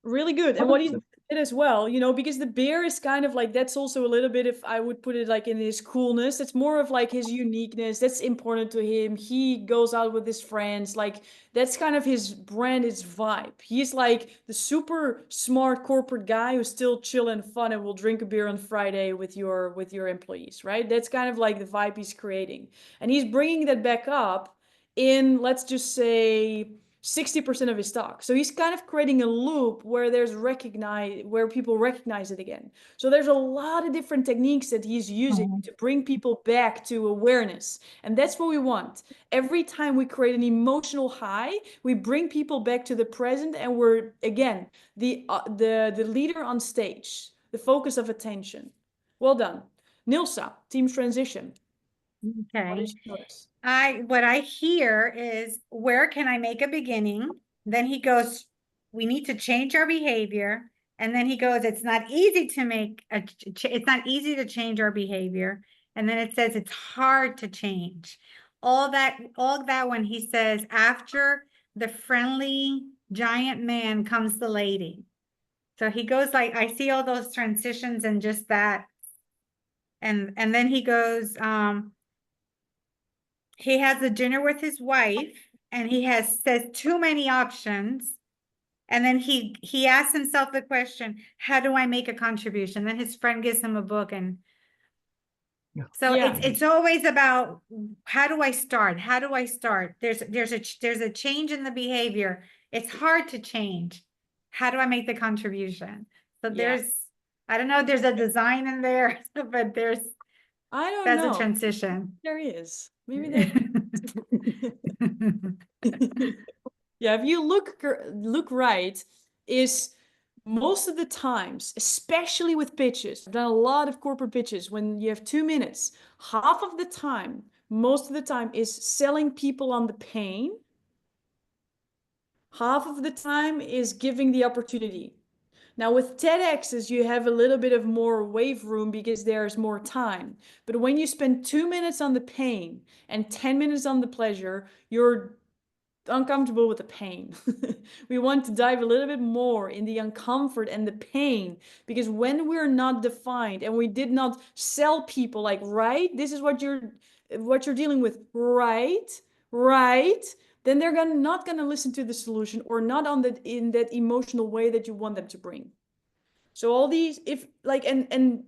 Really good. And what he did as well, you know, because the bear is kind of like, that's also a little bit, if I would put it like in his coolness, it's more of like his uniqueness. That's important to him. He goes out with his friends. Like, that's kind of his brand, his vibe. He's like the super smart corporate guy who's still chill and fun and will drink a beer on Friday with your employees, right? That's kind of like the vibe he's creating. And he's bringing that back up in, let's just say, 60% of his stock. So he's kind of creating a loop where where people recognize it again. So there's a lot of different techniques that he's using to bring people back to awareness. And that's what we want. Every time we create an emotional high, we bring people back to the present, and we're again the leader on stage, the focus of attention. Well done. Nilsa, team transition. What Okay. did you notice? What I hear is, where can I make a beginning? Then he goes, we need to change our behavior. And then he goes, it's not easy to it's not easy to change our behavior. And then it says it's hard to change. All that when he says, after the friendly giant man comes the lady. So he goes like, I see all those transitions and just that. And then he goes, he has a dinner with his wife, and he says too many options. And then he asks himself the question, how do I make a contribution? Then his friend gives him a book. And so Yeah. it's always about, how do I start? How do I start? There's a change in the behavior. It's hard to change. How do I make the contribution? So I don't know, there's a design in there, but that's know. a transition. There is. Maybe there. Yeah, if you look right, is most of the times, especially with pitches, I've done a lot of corporate pitches when you have 2 minutes, half of the time, most of the time, is selling people on the pain. Half of the time is giving the opportunity. Now with TEDx's, you have a little bit of more wave room because there's more time. But when you spend 2 minutes on the pain and 10 minutes on the pleasure, you're uncomfortable with the pain. We want to dive a little bit more in the uncomfort and the pain, because when we're not defined and we did not sell people like, right, this is what you're dealing with, right, then they're not gonna listen to the solution, or not in that emotional way that you want them to bring. So all these, if like, and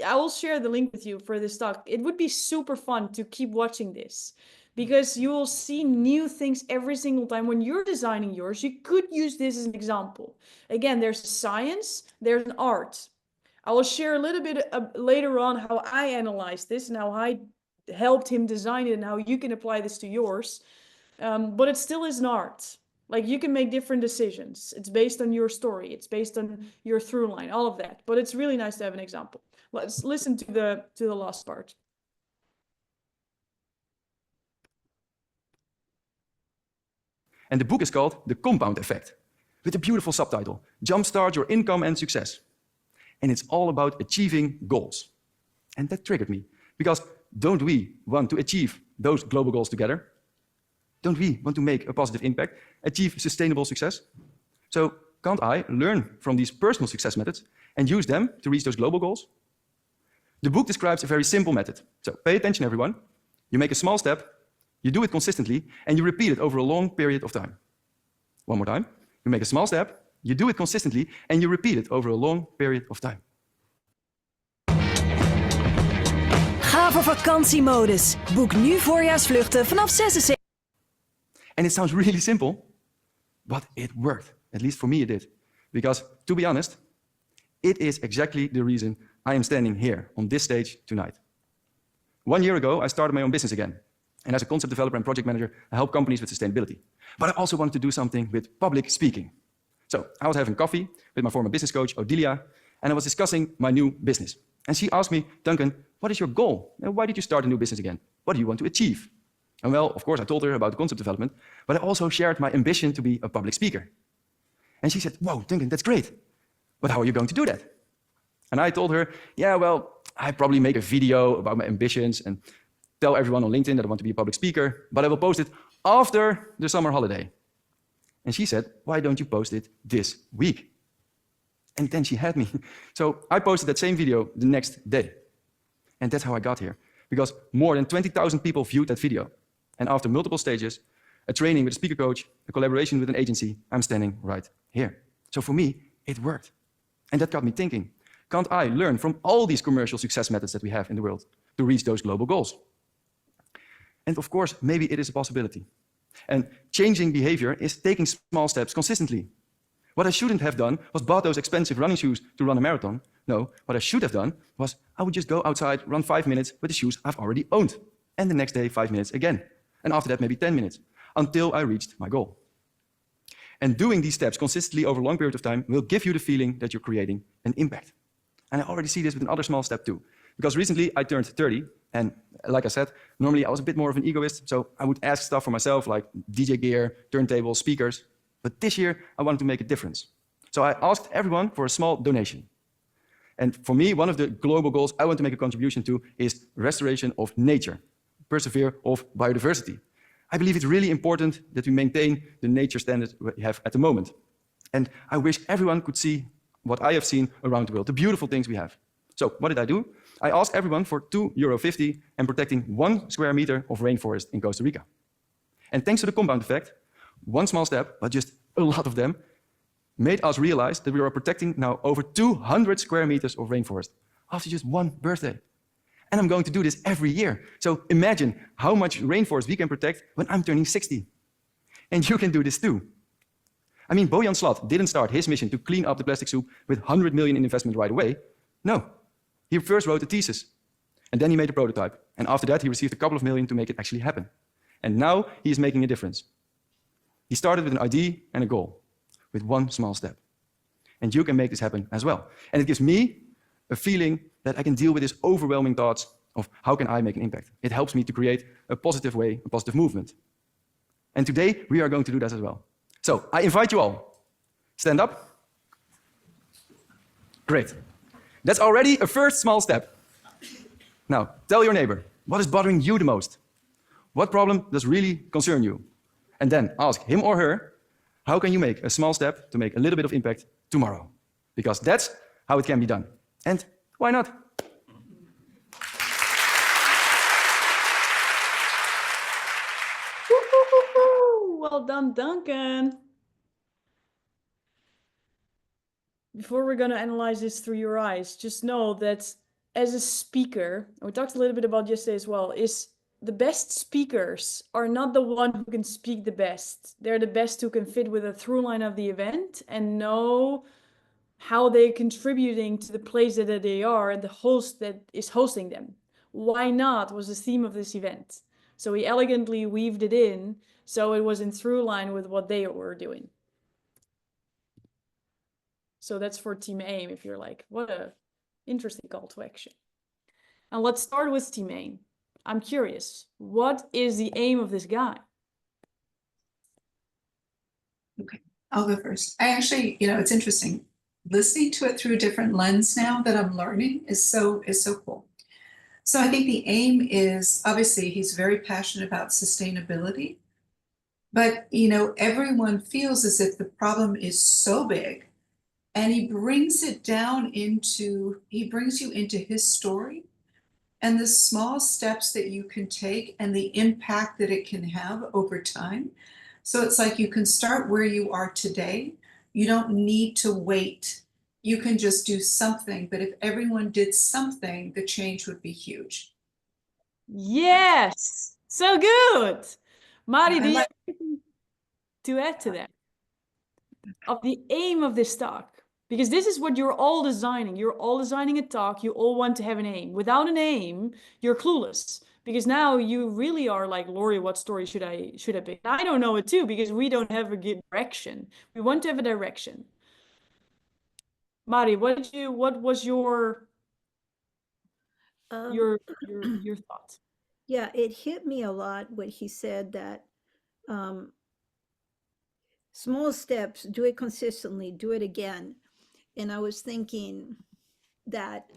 I will share the link with you for this talk. It would be super fun to keep watching this, because you will see new things every single time when you're designing yours. You could use this as an example. Again, there's science, there's an art. I will share a little bit later on how I analyzed this and how I helped him design it and how you can apply this to yours. But it still is an art. Like, you can make different decisions. It's based on your story. It's based on your through line, all of that. But it's really nice to have an example. Let's listen to the last part. And the book is called The Compound Effect, with a beautiful subtitle, Jumpstart Your Income and Success. And it's all about achieving goals. And that triggered me, because don't we want to achieve those global goals together? Don't we want to make a positive impact, achieve sustainable success? So can't I learn from these personal success methods and use them to reach those global goals? The book describes a very simple method. So pay attention, everyone. You make a small step, you do it consistently, and you repeat it over a long period of time. One more time. You make a small step, you do it consistently, and you repeat it over a long period of time. Ga voor vakantiemodus. Boek nu voorjaarsvluchten vanaf 76. And it sounds really simple, but it worked. At least for me it did. Because, to be honest, it is exactly the reason I am standing here on this stage tonight. 1 year ago, I started my own business again. And as a concept developer and project manager, I help companies with sustainability. But I also wanted to do something with public speaking. So I was having coffee with my former business coach, Odilia, and I was discussing my new business. And she asked me, Duncan, what is your goal? And why did you start a new business again? What do you want to achieve? And well, of course, I told her about concept development, but I also shared my ambition to be a public speaker. And she said, whoa, Duncan, that's great. But how are you going to do that? And I told her, yeah, well, I probably make a video about my ambitions and tell everyone on LinkedIn that I want to be a public speaker, but I will post it after the summer holiday. And she said, why don't you post it this week? And then she had me. So I posted that same video the next day. And that's how I got here. Because more than 20,000 people viewed that video. And after multiple stages, a training with a speaker coach, a collaboration with an agency, I'm standing right here. So for me, it worked. And that got me thinking, can't I learn from all these commercial success methods that we have in the world to reach those global goals? And of course, maybe it is a possibility. And changing behavior is taking small steps consistently. What I shouldn't have done was bought those expensive running shoes to run a marathon. No, what I should have done was I would just go outside, run 5 minutes with the shoes I've already owned. And the next day, 5 minutes again. And after that, maybe 10 minutes, until I reached my goal. And doing these steps consistently over a long period of time will give you the feeling that you're creating an impact. And I already see this with another small step too. Because recently I turned 30, and like I said, normally I was a bit more of an egoist, so I would ask stuff for myself like DJ gear, turntables, speakers. But this year I wanted to make a difference. So I asked everyone for a small donation. And for me, one of the global goals I want to make a contribution to is restoration of nature, persevere of biodiversity. I believe it's really important that we maintain the nature standards we have at the moment. And I wish everyone could see what I have seen around the world, the beautiful things we have. So what did I do? I asked everyone for €2.50 and protecting 1 square meter of rainforest in Costa Rica. And thanks to the compound effect, one small step, but just a lot of them, made us realize that we are protecting now over 200 square meters of rainforest after just one birthday. And I'm going to do this every year. So imagine how much rainforest we can protect when I'm turning 60. And you can do this too. I mean, Bojan Slat didn't start his mission to clean up the plastic soup with 100 million in investment right away. No, he first wrote a thesis, and then he made a prototype. And after that, he received a couple of million to make it actually happen. And now he is making a difference. He started with an idea and a goal, with one small step. And you can make this happen as well. And it gives me a feeling that I can deal with these overwhelming thoughts of how can I make an impact. It helps me to create a positive way, a positive movement. And today, we are going to do that as well. So I invite you all. Stand up. Great. That's already a first small step. Now, tell your neighbor, what is bothering you the most? What problem does really concern you? And then ask him or her, how can you make a small step to make a little bit of impact tomorrow? Because that's how it can be done. And why not? Well done, Duncan. Before we're going to analyze this through your eyes, just know that as a speaker, and we talked a little bit about yesterday as well, is the best speakers are not the one who can speak the best. They're the best who can fit with the through line of the event and know how they're contributing to the place that they are and the host that is hosting them. Why not was the theme of this event. So we elegantly weaved it in so it was in through line with what they were doing. So that's for Team AIM if you're like, what a interesting call to action. And let's start with Team AIM. I'm curious, what is the aim of this guy? Okay, I'll go first. I actually, it's interesting. Listening to it through a different lens now that I'm learning is so cool. So I think the aim is, obviously he's very passionate about sustainability, but everyone feels as if the problem is so big, and he brings you into his story and the small steps that you can take and the impact that it can have over time. So it's like you can start where you are today. You don't need to wait. You can just do something. But if everyone did something, the change would be huge. Yes, so good. Mari, Yeah, do you have anything to add to that? Of the aim of this talk? Because this is what you're all designing. You're all designing a talk. You all want to have an aim. Without an aim, you're clueless. Because now you really are like, Lori, what story should I pick? I don't know it too, because we don't have a good direction. We want to have a direction. Mari, what was your thought? Yeah, it hit me a lot when he said that small steps, do it consistently, do it again. And I was thinking that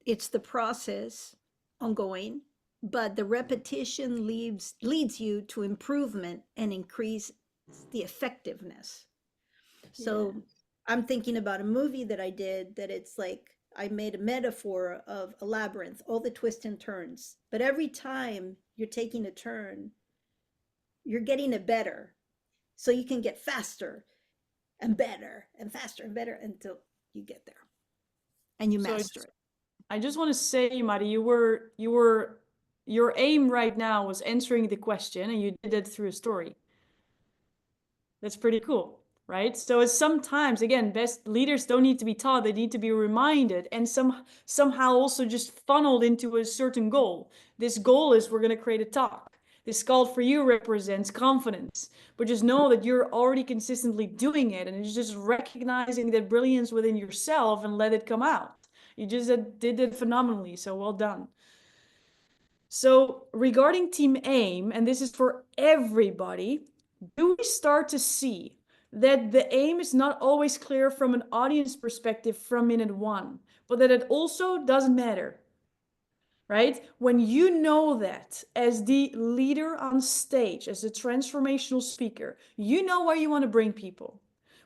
it's the process ongoing, but the repetition leads you to improvement and increase the effectiveness. So I'm thinking about a movie that I did that it's like I made a metaphor of a labyrinth, all the twists and turns. But every time you're taking a turn, you're getting it better. So you can get faster and better and faster and better until you get there and you master it. I just want to say, Mari, your aim right now was answering the question, and you did it through a story. That's pretty cool, right? So it's sometimes, again, best leaders don't need to be taught, they need to be reminded and somehow also just funneled into a certain goal. This goal is we're going to create a talk. This call for you represents confidence, but just know that you're already consistently doing it, and it's just recognizing that brilliance within yourself and let it come out. You just did it phenomenally, so well done. So regarding Team AIM, and this is for everybody, do we start to see that the aim is not always clear from an audience perspective from minute one, but that it also doesn't matter, right? When you know that as the leader on stage, as a transformational speaker, you know where you want to bring people,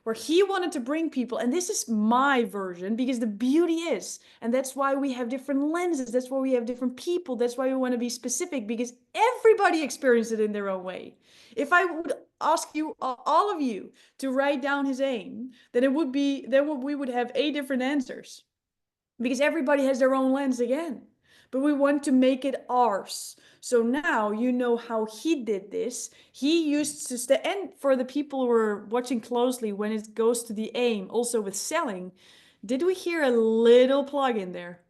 where he wanted to bring people. And this is my version, because the beauty is, and that's why we have different lenses, that's why we have different people, that's why we want to be specific, because everybody experienced it in their own way. If I would ask you, all of you, to write down his aim, then we would have 8 different answers, because everybody has their own lens again. But we want to make it ours. So now you know how he did this. He used to and for the people who are watching closely, when it goes to the aim, also with selling, did we hear a little plug in there?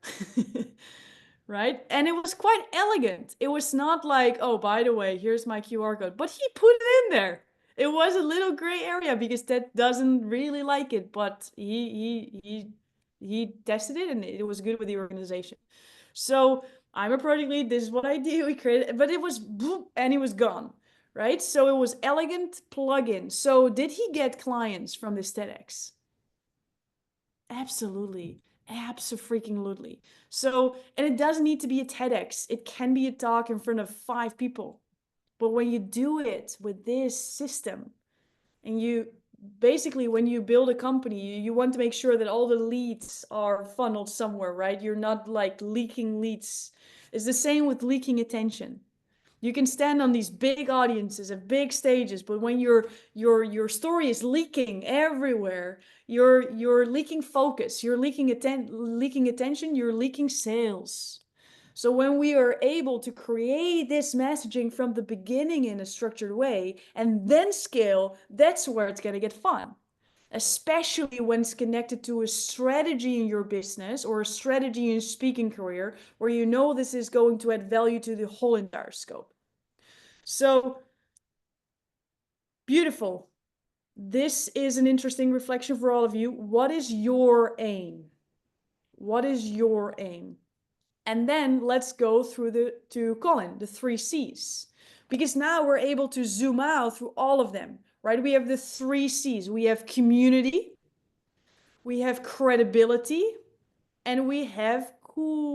Right? And it was quite elegant. It was not like, oh, by the way, here's my QR code, but he put it in there. It was a little gray area because that doesn't really like it, but he tested it and it was good with the organization. So I'm a project lead. This is what I do. We created, but it was boop, and he was gone, right? So it was elegant plug-in. So did he get clients from this TEDx? Absolutely. Abso-freaking-lutely. So, and it doesn't need to be a TEDx. It can be a talk in front of 5 people. But when you do it with this system, and you basically, when you build a company, you want to make sure that all the leads are funneled somewhere, right? You're not like leaking leads. It's the same with leaking attention. You can stand on these big audiences and big stages, but when your story is leaking everywhere, you're leaking focus, you're leaking attention, you're leaking sales. So when we are able to create this messaging from the beginning in a structured way and then scale, that's where it's going to get fun. Especially when it's connected to a strategy in your business or a strategy in your speaking career, where you know this is going to add value to the whole entire scope. So beautiful. This is an interesting reflection for all of you. What is your aim? What is your aim? And then let's go through to Colin, the 3 C's. Because now we're able to zoom out through all of them. right? We have the 3 C's. We have community, we have credibility, and we have coolness.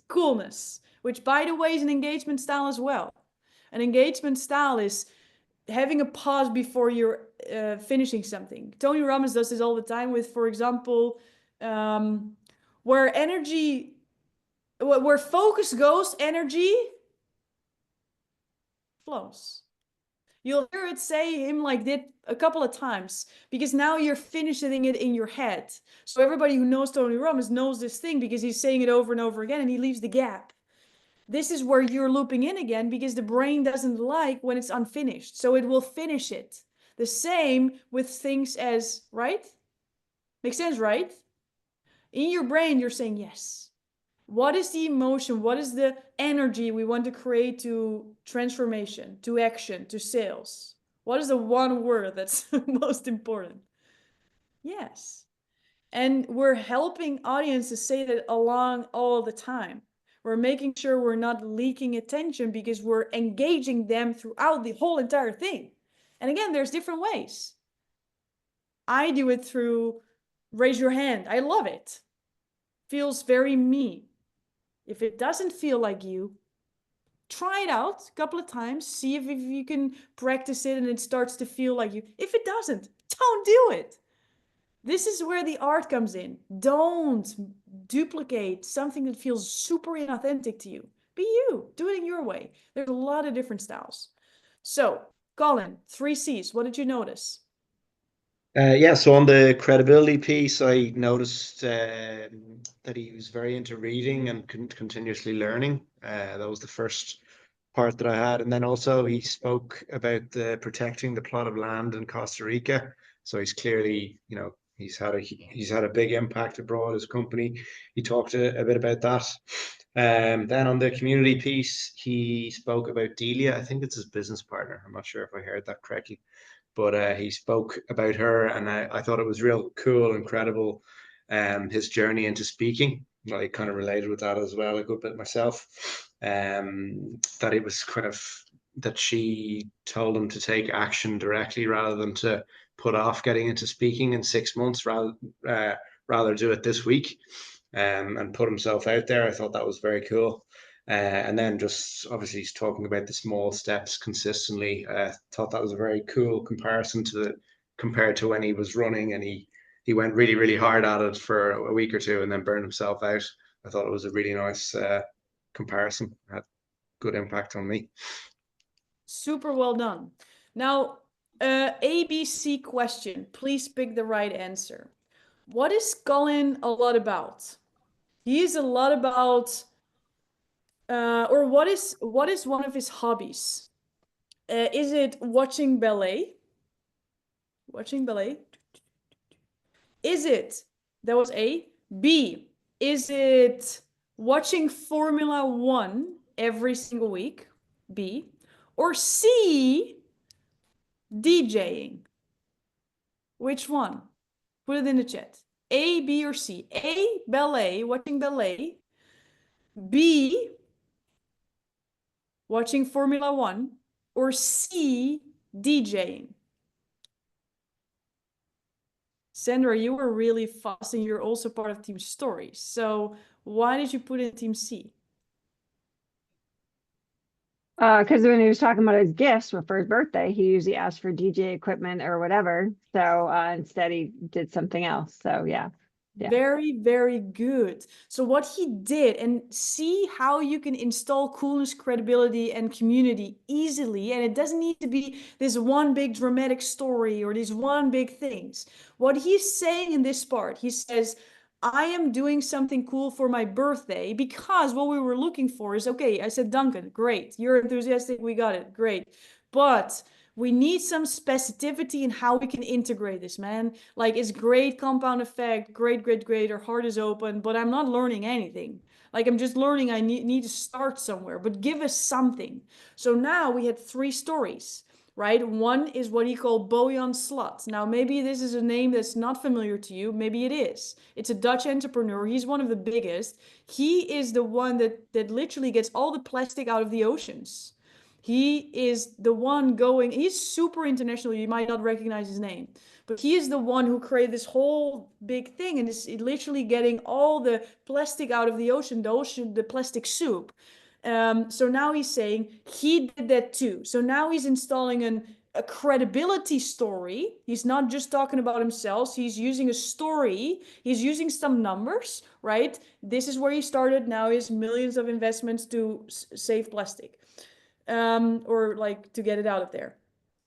Coolness, which by the way is an engagement style as well. An engagement style is having a pause before you're finishing something. Tony Robbins does this all the time with, for example, where focus goes, energy flows. You'll hear it say him like that a couple of times because now you're finishing it in your head. So everybody who knows Tony Robbins knows this thing because he's saying it over and over again and he leaves the gap. This is where you're looping in again because the brain doesn't like when it's unfinished. So it will finish it. The same with things as, right? Makes sense, right? In your brain, you're saying yes. What is the emotion? What is the energy we want to create to transformation, to action, to sales? What is the one word that's most important? Yes. And we're helping audiences say that along all the time. We're making sure we're not leaking attention because we're engaging them throughout the whole entire thing. And again, there's different ways. I do it through raise your hand. I love it. Feels very me. If it doesn't feel like you, try it out a couple of times. See if you can practice it and it starts to feel like you. If it doesn't, don't do it. This is where the art comes in. Don't duplicate something that feels super inauthentic to you. Be you. Do it in your way. There's a lot of different styles. So, Colin, 3 C's. What did you notice? Yeah, so on the credibility piece, I noticed that he was very into reading and continuously learning. That was the first part that I had. And then also he spoke about protecting the plot of land in Costa Rica. So he's clearly, he's had a big impact abroad, his company. He talked a bit about that. Then on the community piece, he spoke about Delia. I think it's his business partner. I'm not sure if I heard that correctly. But he spoke about her, and I thought it was real cool, incredible, his journey into speaking. I kind of related with that as well a good bit myself. That it was kind of that she told him to take action directly rather than to put off getting into speaking in 6 months, rather do it this week, and put himself out there. I thought that was very cool. And then just obviously he's talking about the small steps consistently. Thought that was a very cool comparison compared to when he was running and he went really, really hard at it for a week or two and then burned himself out. I thought it was a really nice comparison. It had good impact on me. Super well done. Now, ABC question. Please pick the right answer. What is Colin a lot about? He is a lot about, or what is one of his hobbies? Is it watching ballet? Watching ballet? Is it, that was A. B, is it watching Formula One every single week? B. Or C, DJing? Which one? Put it in the chat. A, B, or C? A, ballet, watching ballet. B, watching Formula One. Or C, DJing? Sandra, you were really fast and you're also part of Team Stories. So why did you put in Team C? Because when he was talking about his gifts for his birthday, he usually asked for DJ equipment or whatever. So instead he did something else. So yeah. Very, very good. So what he did, and see how you can install coolness, credibility, and community easily. And it doesn't need to be this one big dramatic story or these one big things. What he's saying in this part, he says, I am doing something cool for my birthday because what we were looking for is, okay, I said, Duncan, great. You're enthusiastic. We got it. Great. But we need some specificity in how we can integrate this, man. Like, it's great compound effect, great, our heart is open, but I'm not learning anything. Like, I'm just learning I need to start somewhere, but give us something. So now we had 3 stories, right? One is what he called Bojan Slat. Now, maybe this is a name that's not familiar to you. Maybe it is. It's a Dutch entrepreneur. He's one of the biggest. He is the one that literally gets all the plastic out of the oceans. He is the one going, he's super international. You might not recognize his name, but he is the one who created this whole big thing and is literally getting all the plastic out of the ocean, the plastic soup. So now he's saying he did that too. So now he's installing a credibility story. He's not just talking about himself. He's using a story. He's using some numbers, right? This is where he started. Now he has millions of investments to save plastic, or like to get it out of there.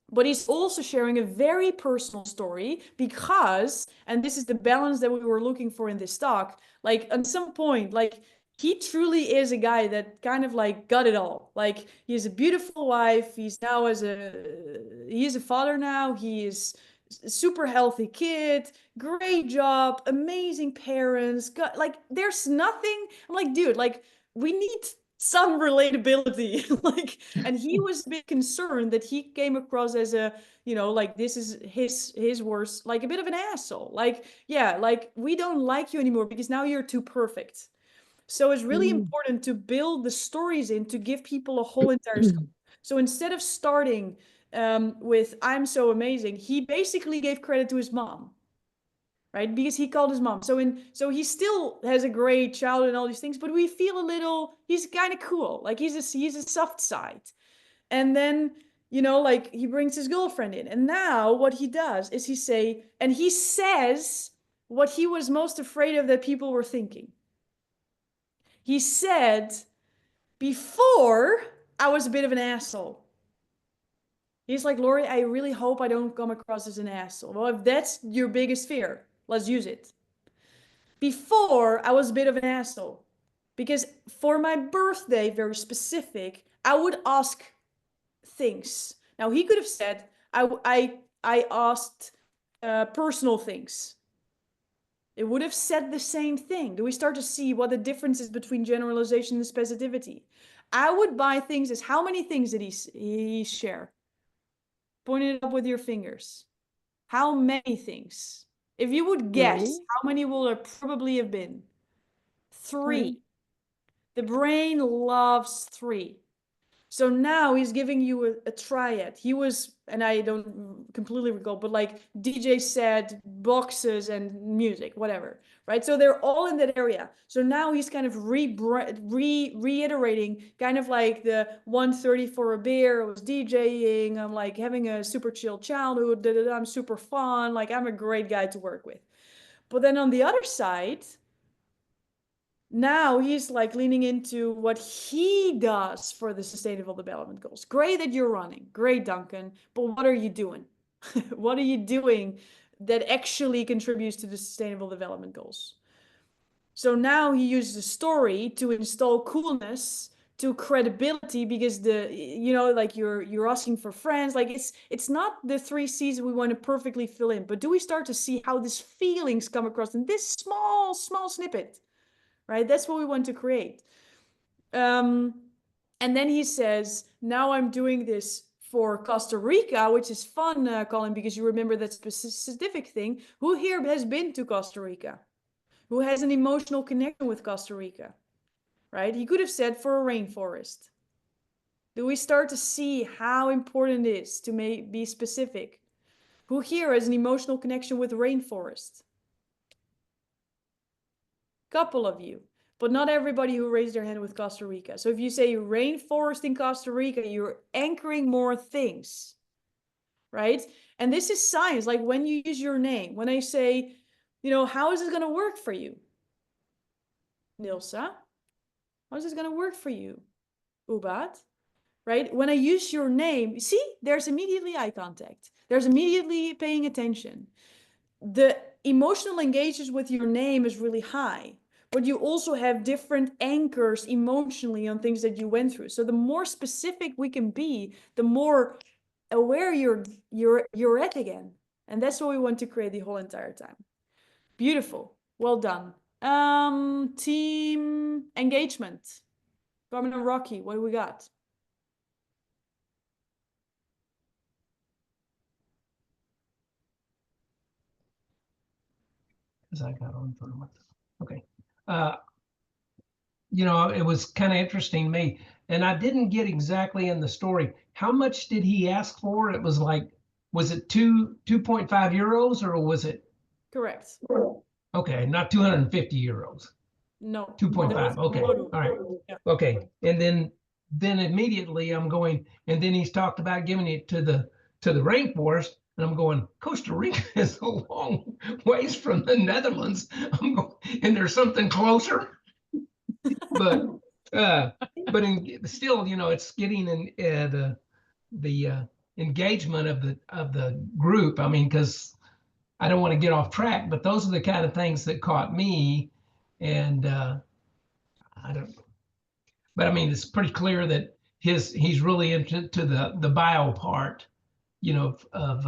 But he's also sharing a very personal story because, and this is the balance that we were looking for in this talk, like at some point, like he truly is a guy that kind of like got it all. Like he has a beautiful wife. He is a father now. He is a super healthy kid, great job, amazing parents. Got, like there's nothing. I'm like, dude, like we need some relatability. Like, and he was a bit concerned that he came across as a, you know, like this is his worst, like a bit of an asshole. Like, yeah, like we don't like you anymore because now you're too perfect. So it's really important to build the stories in to give people a whole entire scope. So instead of starting with I'm so amazing, he basically gave credit to his mom, right? Because he called his mom. So he still has a great childhood and all these things, but we feel a little, he's kind of cool. Like he's a soft side. And then, you know, like he brings his girlfriend in. And now what he does is he says what he was most afraid of that people were thinking. He said, before I was a bit of an asshole. He's like, Lori, I really hope I don't come across as an asshole. Well, if that's your biggest fear, let's use it. Before I was a bit of an asshole. Because for my birthday, very specific, I would ask things. Now he could have said, I asked personal things. It would have said the same thing. Do we start to see what the difference is between generalization and specificity? I would buy things as how many things did he share? Point it up with your fingers. How many things? If you would guess, how many will there probably have been? 3. The brain loves 3. So now he's giving you a triad. He was, and I don't completely recall, but like DJ set, boxes, and music, whatever, right? So they're all in that area. So now he's kind of reiterating kind of like the 1:30 for a beer, I was DJing, I'm like having a super chill childhood, I'm super fun, like I'm a great guy to work with. But then on the other side, now he's like leaning into what he does for the sustainable development goals. Great that you're running. Great, Duncan. But what are you doing? What are you doing that actually contributes to the sustainable development goals? So now he uses a story to install coolness to credibility because like you're asking for friends. Like it's not the 3 C's we want to perfectly fill in, but do we start to see how these feelings come across in this small snippet? Right? That's what we want to create. And then he says, now I'm doing this for Costa Rica, which is fun, Colin, because you remember that specific thing. Who here has been to Costa Rica? Who has an emotional connection with Costa Rica? Right? He could have said for a rainforest. Do we start to see how important it is to be specific? Who here has an emotional connection with rainforest? Couple of you, but not everybody who raised their hand with Costa Rica. So if you say rainforest in Costa Rica, you're anchoring more things, right? And this is science. Like when you use your name, when I say, how is this going to work for you? Nilsa, how is this going to work for you? Ubat, right? When I use your name, see, there's immediately eye contact. There's immediately paying attention. The emotional engagement with your name is really high. But you also have different anchors emotionally on things that you went through. So the more specific we can be, the more aware you're at again. And that's what we want to create the whole entire time. Beautiful. Well done. Team engagement. Carmen and Rocky, what do we got? Because I got on for okay. It was kind of interesting to me and I didn't get exactly in the story. How much did he ask for? It was like, was it 2.5 euros or was it? Correct. Okay, not 250 euros. No. 2.5. Okay. All right. Yeah. Okay. And then immediately I'm going, and then he's talked about giving it to the rainforest. And I'm going, Costa Rica is a long ways from the Netherlands. I'm going, and there's something closer. But still, you know, it's getting in the engagement of the group. I mean, because I don't want to get off track, but those are the kind of things that caught me. And I don't, but I mean, it's pretty clear that he's really into the bio part, you know, of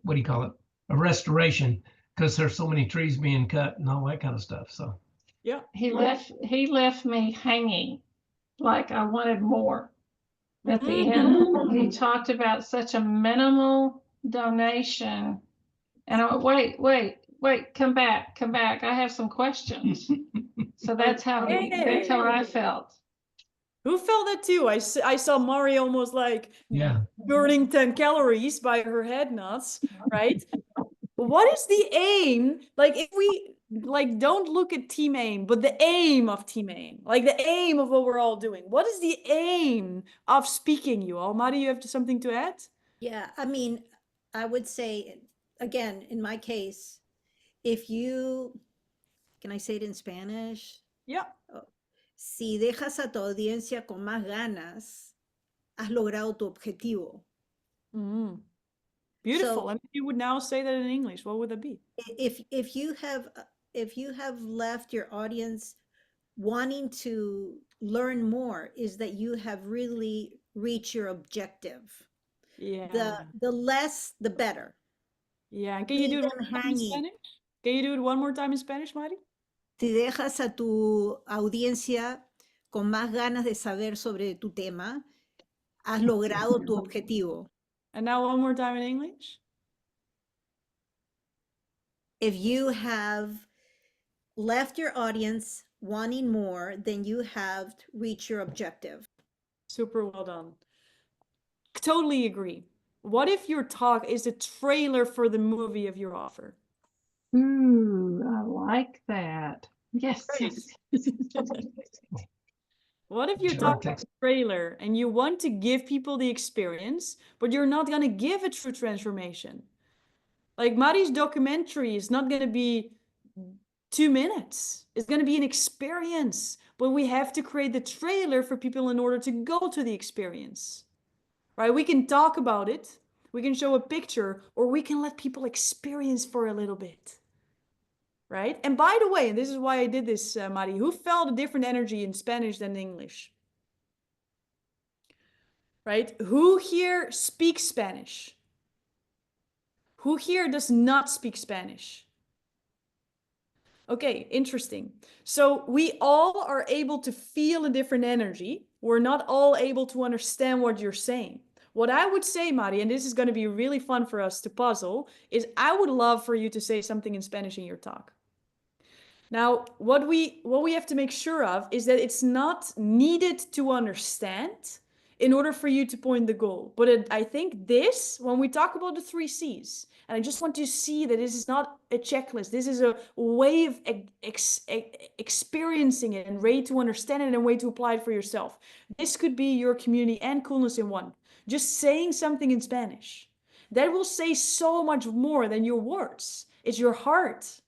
what do you call it? A restoration, because there's so many trees being cut and all that kind of stuff. So yeah, He left me hanging, like I wanted more. At the end, he talked about such a minimal donation, and I went, wait, come back. I have some questions. So that's how I felt. Who felt that too? I saw Mari almost like burning 10 calories by her head nuts, right? What is the aim? Like, if we like don't look at team aim, but the aim of team aim, like the aim of what we're all doing. What is the aim of speaking, you all? Mari, you have something to add? Yeah, I mean, I would say, again, in my case, if you, can I say it in Spanish? Yeah. Si dejas a tu audiencia con más ganas, has logrado tu objetivo. Beautiful. So, and if you would now say that in English, what would that be? if you have left your audience wanting to learn more, is that you have really reached your objective. Yeah. The less, the better. Yeah. Can you do it Leave one them more time in hanging. Spanish? Can you do it one more time in Spanish, Mari? Si dejas a tu audiencia con más ganas de saber sobre tu tema, has logrado tu objetivo. And now one more time in English. If you have left your audience wanting more, then you have reached your objective. Super well done. Totally agree. What if your talk is a trailer for the movie of your offer? Ooh, I like that. Yes. What if you're talking about a trailer and you want to give people the experience, but you're not going to give a true transformation? Like Mari's documentary is not going to be 2 minutes. It's going to be an experience, but we have to create the trailer for people in order to go to the experience. Right? We can talk about it, we can show a picture, or we can let people experience for a little bit. Right? And by the way, and this is why I did this, Mari, who felt a different energy in Spanish than English? Right? Who here speaks Spanish? Who here does not speak Spanish? Okay, interesting. So we all are able to feel a different energy. We're not all able to understand what you're saying. What I would say, Mari, and this is going to be really fun for us to puzzle, is I would love for you to say something in Spanish in your talk. Now, what we have to make sure of is that it's not needed to understand in order for you to point the goal. But I think this, when we talk about the 3 C's, and I just want you to see that this is not a checklist. This is a way of experiencing it and way to understand it and a way to apply it for yourself. This could be your community and coolness in one. Just saying something in Spanish. That will say so much more than your words. It's your heart.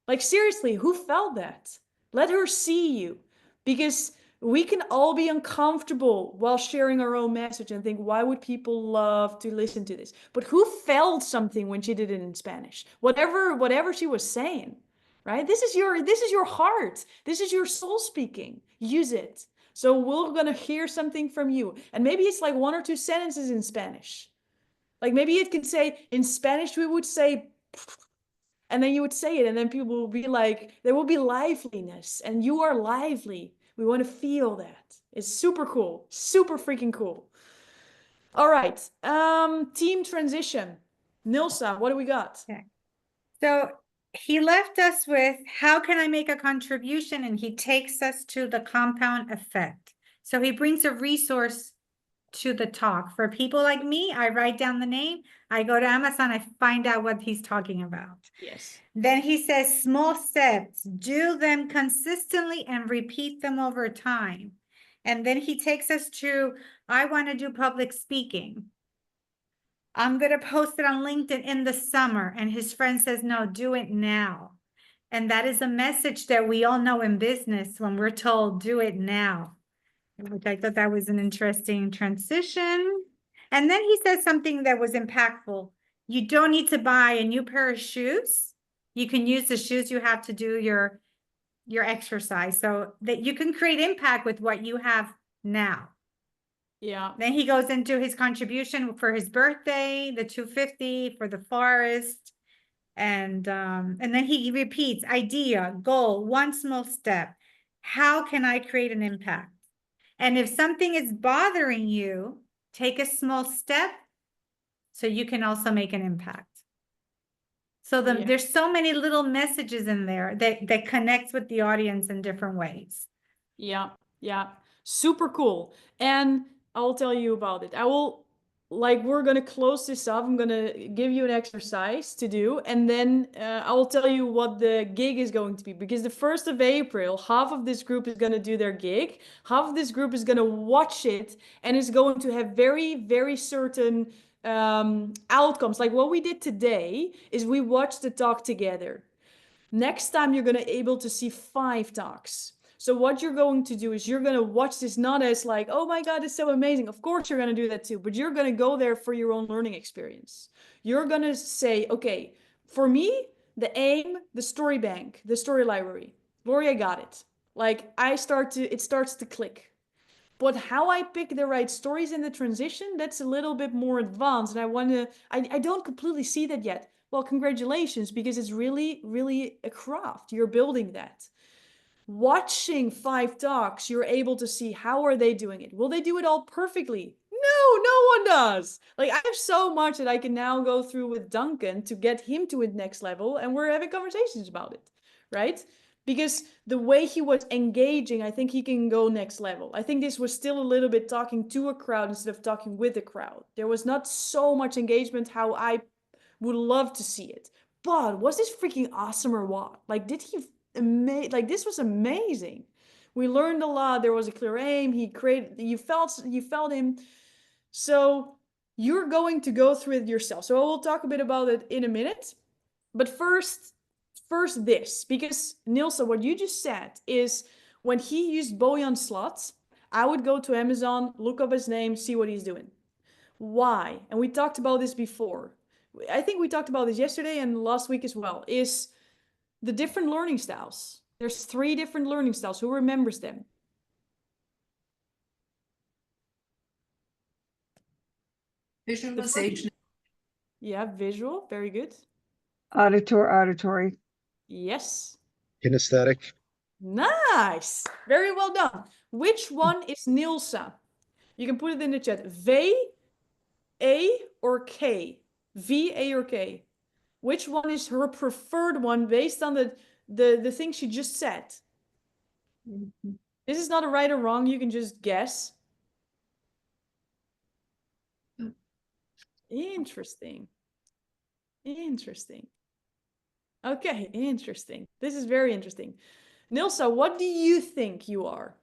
Like, seriously, who felt that? Let her see you. Because we can all be uncomfortable while sharing our own message and think, why would people love to listen to this? But who felt something when she did it in Spanish? Whatever she was saying, right? This is your heart. This is your soul speaking. Use it. So we're gonna hear something from you. And maybe it's like 1 or 2 sentences in Spanish. Like maybe it can say, in Spanish, we would say, and then you would say it, and then people will be like, there will be liveliness, and you are lively. We want to feel that. It's super cool, super freaking cool. All right, team transition. Nilsa, what do we got? Okay. So he left us with, how can I make a contribution? And he takes us to the compound effect. So he brings a resource to the talk. For people like me, I write down the name, I go to Amazon, I find out what he's talking about. Yes. Then he says, small steps, do them consistently and repeat them over time. And then he takes us to, I want to do public speaking. I'm going to post it on LinkedIn in the summer. And his friend says, no, do it now. And that is a message that we all know in business when we're told, do it now. Which I thought that was an interesting transition. And then he says something that was impactful. You don't need to buy a new pair of shoes. You can use the shoes you have to do your exercise, so that you can create impact with what you have now. Yeah. Then he goes into his contribution for his birthday, the 250 for the forest. And then he repeats idea, goal, one small step. How can I create an impact? And if something is bothering you, take a small step so you can also make an impact. So Yeah. there's so many little messages in there that connects with the audience in different ways. Yeah, yeah, super cool. And I'll tell you about it. We're gonna close this up. I'm gonna give you an exercise to do, and then I will tell you what the gig is going to be. Because the 1st of April, half of this group is gonna do their gig, half of this group is gonna watch it, and is going to have very, very certain outcomes. Like what we did today is we watched the talk together. Next time you're gonna able to see 5 talks. So what you're going to do is you're going to watch this not as like, oh my God, it's so amazing. Of course you're going to do that too, but you're going to go there for your own learning experience. You're going to say, okay, for me, the aim, the story bank, the story library. Gloria got it. Like it starts to click. But how I pick the right stories in the transition, that's a little bit more advanced. And I don't completely see that yet. Well, congratulations, because it's really, really a craft. You're building that. Watching 5 talks, you're able to see how are they doing it. Will they do it all perfectly? No one does. Like I have so much that I can now go through with Duncan to get him to his next level, and we're having conversations about it, right? Because the way he was engaging, I think he can go next level. I think this was still a little bit talking to a crowd instead of talking with a crowd. There was not so much engagement how I would love to see it. But was this freaking awesome or what? Like, did he like this was amazing. We learned a lot. There was a clear aim. You felt him. So you're going to go through it yourself. So I will talk a bit about it in a minute. But first this, because Nilsa, what you just said is when he used Bojan Slot, I would go to Amazon, look up his name, see what he's doing. Why? And we talked about this before. I think we talked about this yesterday and last week as well, is the different learning styles. There's 3 different learning styles. Who remembers them? Visualization. Yeah, visual. Very good. Auditory. Yes. Kinesthetic. Nice. Very well done. Which one is Nilsa? You can put it in the chat. V, A, or K? V, A, or K? Which one is her preferred one based on the thing she just said? This is not a right or wrong. You can just guess. Interesting. Okay, interesting. This is very interesting. Nilsa, what do you think you are?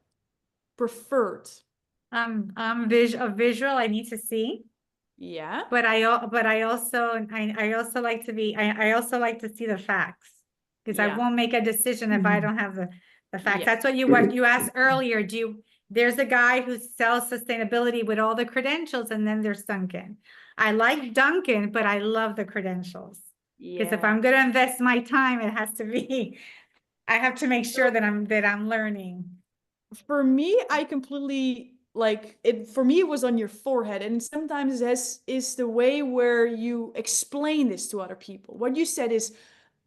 Preferred? I'm a visual. I need to see. Yeah. But I also like to be. I also like to see the facts, because I Yeah. won't make a decision if I don't have the facts. Yeah. That's what you asked earlier. There's a guy who sells sustainability with all the credentials, and then there's Duncan. I like Duncan, but I love the credentials. Because if Yeah. I'm going to invest my time, it has to be. I have to make sure that I'm learning. For me, I completely like it. For me, it was on your forehead, and sometimes it is the way where you explain this to other people. What you said is,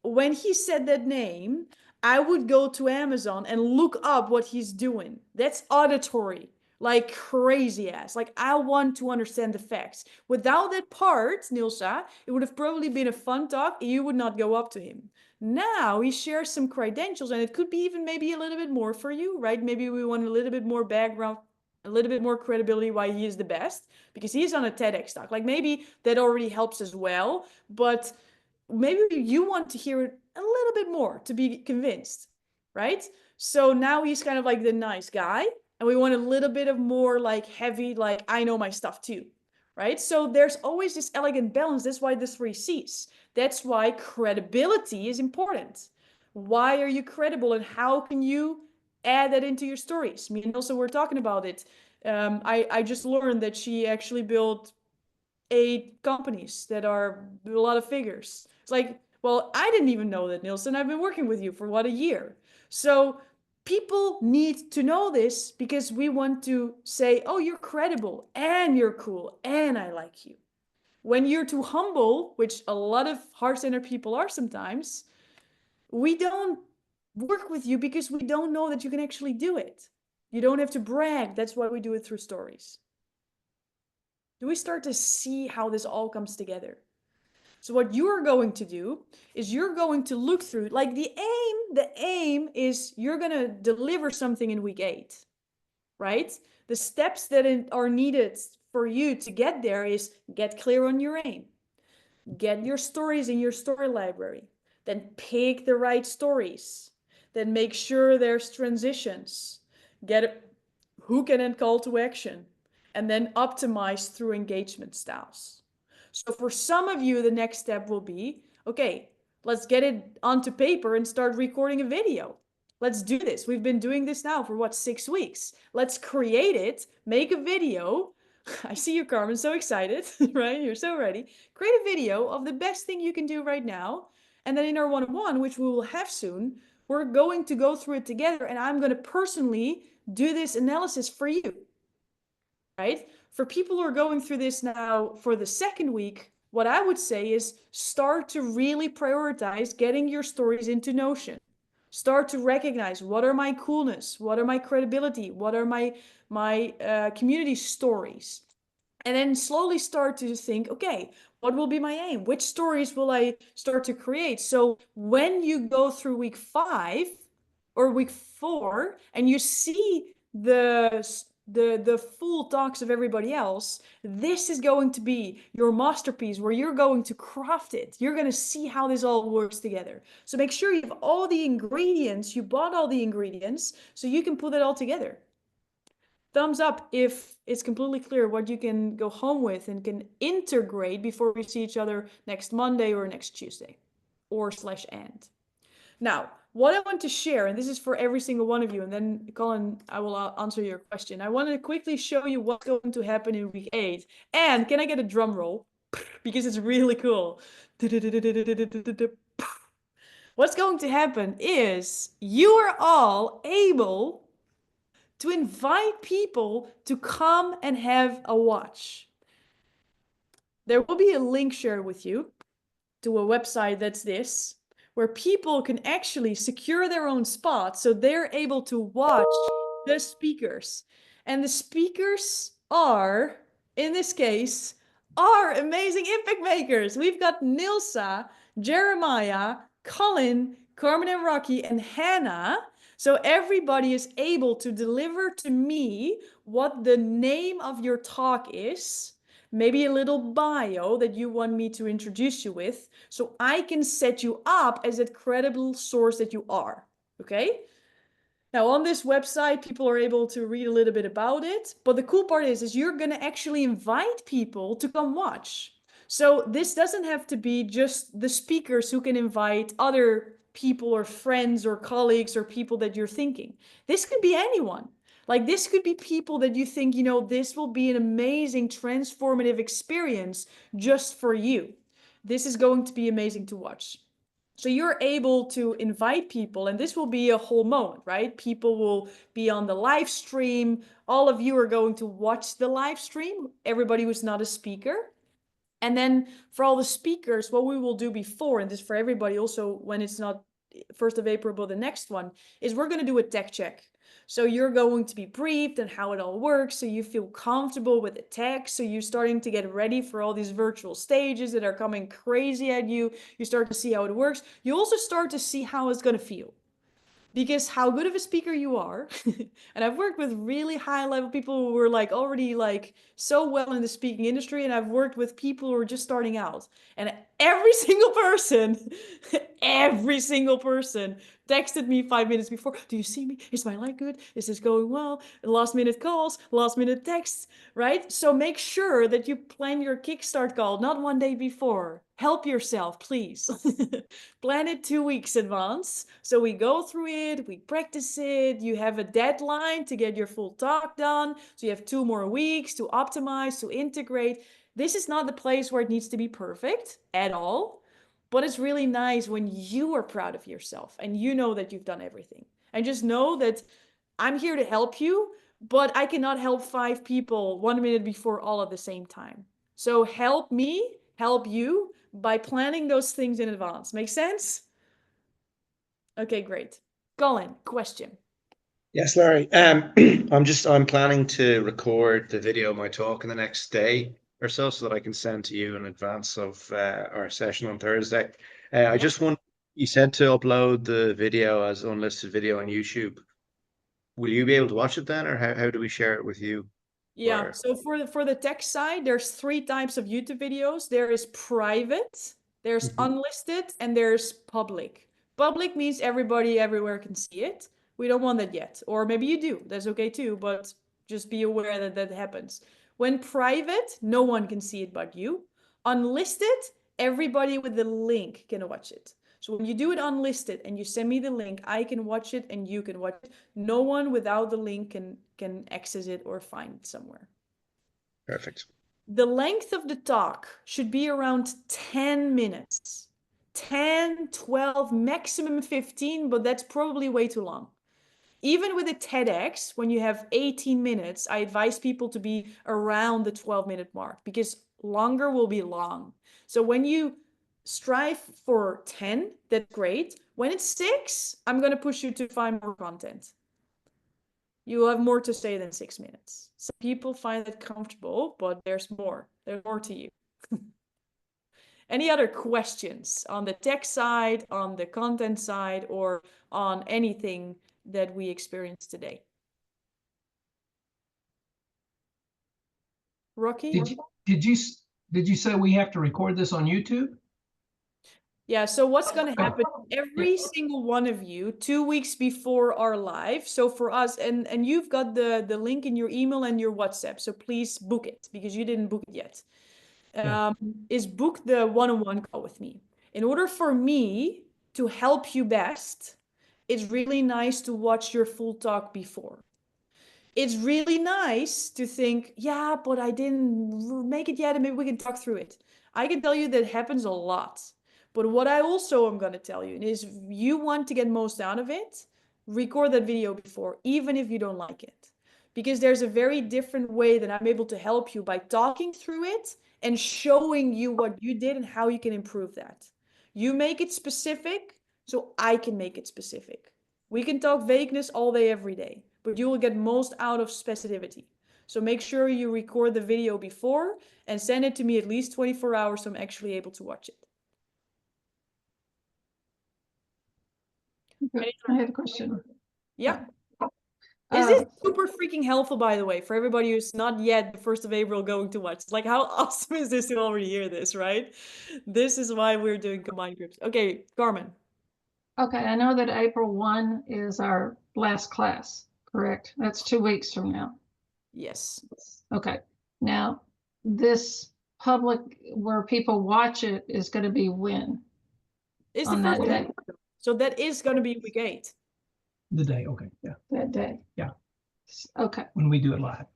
when he said that name, I would go to Amazon and look up what he's doing. That's auditory, like crazy ass. Like I want to understand the facts. Without that part, Nilsa, it would have probably been a fun talk. You would not go up to him. Now he shares some credentials, and it could be even maybe a little bit more for you, right? Maybe we want a little bit more background, a little bit more credibility why he is the best, because he's on a TEDx talk. Like maybe that already helps as well, but maybe you want to hear it a little bit more to be convinced, right? So now he's kind of like the nice guy, and we want a little bit of more like heavy, like I know my stuff too, right? So there's always this elegant balance. That's why the 3 C's. That's why credibility is important. Why are you credible, and how can you add that into your stories? Me and Ilse were talking about it. I just learned that she actually built 8 companies that are a lot of figures. It's like, well, I didn't even know that, Nielsen. I've been working with you for what, a year. So people need to know this because we want to say, oh, you're credible and you're cool and I like you. When you're too humble, which a lot of heart-centered people are sometimes, we don't work with you because we don't know that you can actually do it. You don't have to brag. That's why we do it through stories. Do we start to see how this all comes together? So what you're going to do is you're going to look through, like the aim is you're going to deliver something in week 8, right? The steps that are needed for you to get there is get clear on your aim. Get your stories in your story library. Then pick the right stories. Then make sure there's transitions. Get hook and then call to action. And then optimize through engagement styles. So for some of you, the next step will be, okay, let's get it onto paper and start recording a video. Let's do this. We've been doing this now for what, 6 weeks. Let's create it, make a video. I see you, Carmen, so excited, right? You're so ready. Create a video of the best thing you can do right now. And then in our one-on-one, which we will have soon, we're going to go through it together, and I'm going to personally do this analysis for you, right? For people who are going through this now for the 2nd week, what I would say is start to really prioritize getting your stories into Notion. Start to recognize, what are my coolness? What are my credibility? What are my community stories? And then slowly start to think, okay, what will be my aim? Which stories will I start to create? So when you go through week 5 or week 4 and you see the full talks of everybody else, this is going to be your masterpiece where you're going to craft it. You're going to see how this all works together. So make sure you have all the ingredients, you bought all the ingredients, so you can put it all together. Thumbs up if it's completely clear what you can go home with and can integrate before we see each other next Monday or next Tuesday, or/and. Now, what I want to share, and this is for every single one of you, and then Colin, I will answer your question. I want to quickly show you what's going to happen in week 8. And can I get a drum roll? Because it's really cool. What's going to happen is you are all able to invite people to come and have a watch. There will be a link shared with you to a website that's this, where people can actually secure their own spot so they're able to watch the speakers. And the speakers are, in this case, are amazing impact makers. We've got Nilsa, Jeremiah, Colin, Carmen and Rocky, and Hannah. So everybody is able to deliver to me what the name of your talk is, maybe a little bio that you want me to introduce you with, so I can set you up as that credible source that you are, okay? Now on this website, people are able to read a little bit about it, but the cool part is you're gonna actually invite people to come watch. So this doesn't have to be just the speakers who can invite other people or friends or colleagues or people that you're thinking. This could be anyone. Like this could be people that you think, you know, this will be an amazing transformative experience just for you. This is going to be amazing to watch. So you're able to invite people, and this will be a whole moment, right? People will be on the live stream. All of you are going to watch the live stream, everybody who's not a speaker. And then for all the speakers, what we will do before, and this for everybody also when it's not 1st of April, but the next one, is we're going to do a tech check. So you're going to be briefed on how it all works, so you feel comfortable with the text. So you're starting to get ready for all these virtual stages that are coming crazy at you. You start to see how it works. You also start to see how it's going to feel. Because how good of a speaker you are, and I've worked with really high level people who were like already like so well in the speaking industry, and I've worked with people who are just starting out, and every single person texted me 5 minutes before, do you see me, is my leg good, is this going well, last minute calls, last minute texts, right? So make sure that you plan your kickstart call not one day before. Help yourself, please. Plan it 2 weeks advance. So we go through it, we practice it. You have a deadline to get your full talk done. So you have 2 more weeks to optimize, to integrate. This is not the place where it needs to be perfect at all. But it's really nice when you are proud of yourself and you know that you've done everything. And just know that I'm here to help you, but I cannot help 5 people 1 minute before all at the same time. So help me, help you by planning those things in advance. Make sense? Okay, great. Colin, question. Yes, Larry. I'm planning to record the video of my talk in the next day or so that I can send to you in advance of our session on Thursday. I just want, you said to upload the video as unlisted video on YouTube. Will you be able to watch it then, or how do we share it with you? Yeah, Or- so for the tech side, there's 3 types of YouTube videos. There is private, there's unlisted, and there's public. Public means everybody everywhere can see it. We don't want that yet. Or maybe you do. That's okay too, but just be aware that that happens. When private, no one can see it but you. Unlisted, everybody with the link can watch it. So when you do it unlisted and you send me the link, I can watch it and you can watch it. No one without the link can access it or find it somewhere. Perfect. The length of the talk should be around 10 minutes. 10, 12, maximum 15, but that's probably way too long. Even with a TEDx, when you have 18 minutes, I advise people to be around the 12-minute mark because longer will be long. So when you strive for 10, that's great. When it's 6, I'm going to push you to find more content. You will have more to say than 6 minutes. Some people find it comfortable, but there's more. There's more to you. Any other questions on the tech side, on the content side, or on anything that we experienced today? Rocky? Did you say we have to record this on YouTube? Yeah, so what's going to happen, every single one of you, 2 weeks before our live, so for us, and you've got the link in your email and your WhatsApp, so please book it, because you didn't book it yet, is book the one-on-one call with me. In order for me to help you best, it's really nice to watch your full talk before. It's really nice to think, yeah, but I didn't make it yet, and maybe we can talk through it. I can tell you that happens a lot. But what I also am going to tell you is if you want to get most out of it, record that video before, even if you don't like it. Because there's a very different way that I'm able to help you by talking through it and showing you what you did and how you can improve that. You make it specific, so I can make it specific. We can talk vagueness all day, every day, but you will get most out of specificity. So make sure you record the video before and send it to me at least 24 hours so I'm actually able to watch it. I have a question. Yeah. Is this super freaking helpful, by the way, for everybody who's not yet the 1st of April going to watch? Like, how awesome is this to already hear this, right? This is why we're doing combined groups. Okay, Carmen. Okay, I know that April 1 is our last class, correct? That's 2 weeks from now. Yes. Okay, now this public where people watch it is going to be when? It's On the that first day. So that is going to be week 8. The day, okay, yeah. That day. Yeah. Okay. When we do it live.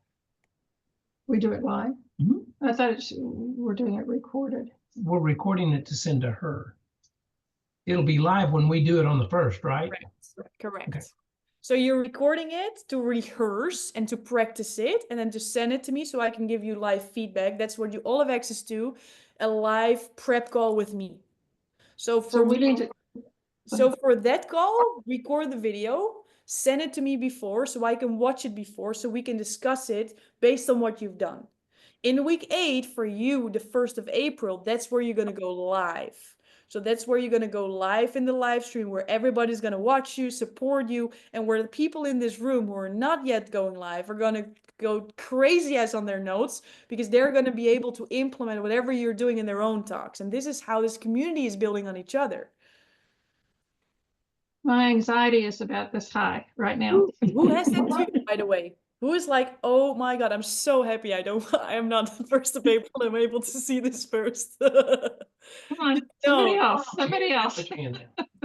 We do it live? Mhm. I thought we're doing it recorded. We're recording it to send to her. It'll be live when we do it on the 1st, right? Correct. Okay. So you're recording it to rehearse and to practice it and then to send it to me so I can give you live feedback. That's what you all have access to, a live prep call with me. So for we need to. So for that call, record the video send it to me before so I can watch it before so we can discuss it based on what you've done. In week 8 for you, the 1st of April, that's where you're going to go live. So that's where you're going to go live in the live stream, where everybody's going to watch you, support you, and where the people in this room who are not yet going live are going to go crazy ass on their notes, because they're going to be able to implement whatever you're doing in their own talks. And this is how this community is building on each other. My anxiety is about this high right now. Who has that too, by the way? Who is like, oh my God, I'm so happy I am not the 1st of April. I'm able to see this first. Come on, somebody else, somebody else.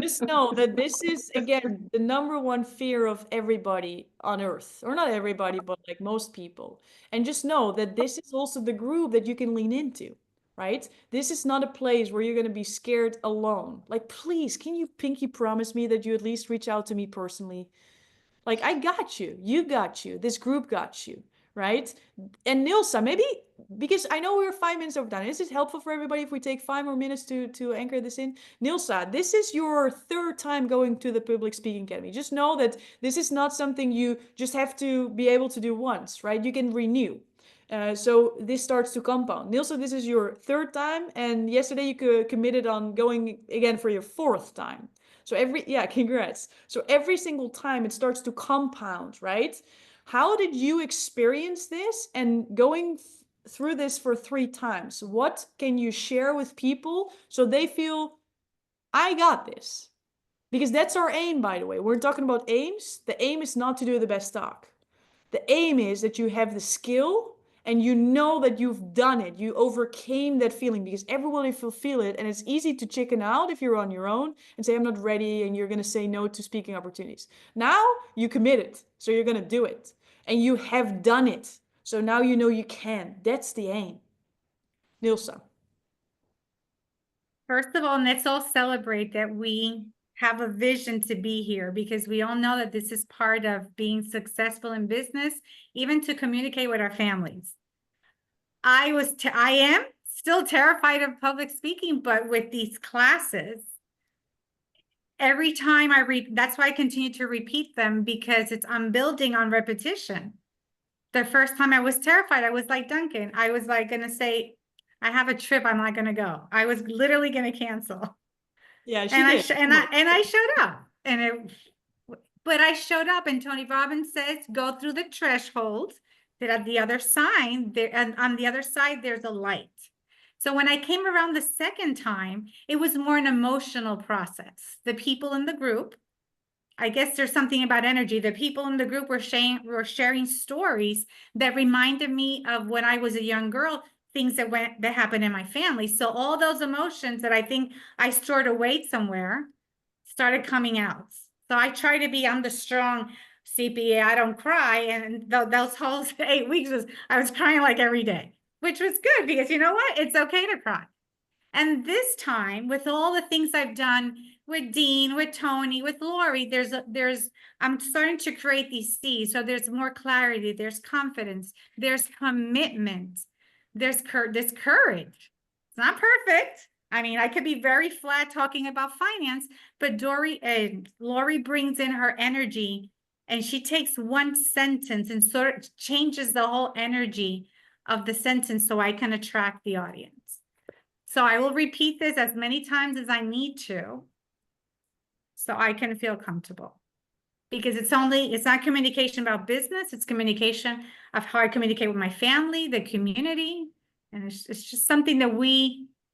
Just know that this is, again, the #1 fear of everybody on earth, or not everybody, but like most people. And just know that this is also the group that you can lean into, right? This is not a place where you're going to be scared alone. Like, please, can you pinky promise me that you at least reach out to me personally? Like, I got you got you, this group got you, right? And Nilsa, maybe, because I know we're 5 minutes over time, is it helpful for everybody if we take 5 more minutes to anchor this in? Nilsa, this is your 3rd time going to the Public Speaking Academy. Just know that this is not something you just have to be able to do once, right? You can renew. So this starts to compound. Nilsa, this is your 3rd time, and yesterday you committed on going again for your 4th time. So congrats. So every single time it starts to compound, right? How did you experience this, and going through this for 3 times? What can you share with people so they feel, I got this? Because that's our aim, by the way. We're talking about aims. The aim is not to do the best talk. The aim is that you have the skill and you know that you've done it. You overcame that feeling, because everybody will feel it. And it's easy to chicken out if you're on your own and say, I'm not ready, and you're going to say no to speaking opportunities. Now you committed, so you're going to do it. And you have done it. So now you know you can. That's the aim. Nilsa. First of all, let's all celebrate that we have a vision to be here, because we all know that this is part of being successful in business, even to communicate with our families. I am still terrified of public speaking, but with these classes, every time that's why I continue to repeat them, because I'm building on repetition. The first time I was terrified, I was like Duncan. I was like going to say, I have a trip, I'm not going to go. I was literally going to cancel. Yeah, I showed up, but I showed up, and Tony Robbins says, go through the threshold, that at the other side there, and on the other side, there's a light. So when I came around the second time, it was more an emotional process. The people in the group, I guess there's something about energy. The people in the group were sharing stories that reminded me of when I was a young girl, things that happened in my family. So all those emotions that I think I stored away somewhere started coming out. So I try to be, I'm the strong CPA, I don't cry. And those whole 8 weeks I was crying like every day, which was good, because you know what? It's okay to cry. And this time, with all the things I've done with Dean, with Tony, with Lori, I'm starting to create these C's. So there's more clarity, there's confidence, there's commitment, there's this courage. It's not perfect. I mean, I could be very flat talking about finance, but Lori brings in her energy, and she takes one sentence and sort of changes the whole energy of the sentence so I can attract the audience. So I will repeat this as many times as I need to, so I can feel comfortable. Because it's not communication about business, it's communication of how I communicate with my family, the community. And it's just something that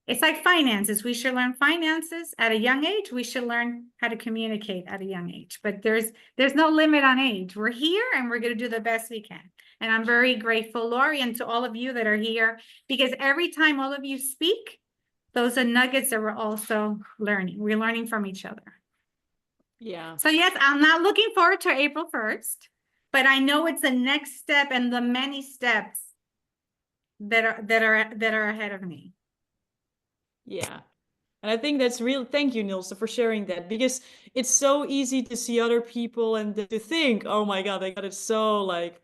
it's like finances. We should learn finances at a young age. We should learn how to communicate at a young age. But there's no limit on age. We're here, and we're going to do the best we can. And I'm very grateful, Lori, and to all of you that are here, because every time all of you speak, those are nuggets that we're also learning. We're learning from each other. Yeah. So yes, I'm not looking forward to April 1st, but I know it's the next step and the many steps that are ahead of me. Yeah. And I think that's real. Thank you, Nilsa, for sharing that, because it's so easy to see other people and to think, oh my God, they got it so like,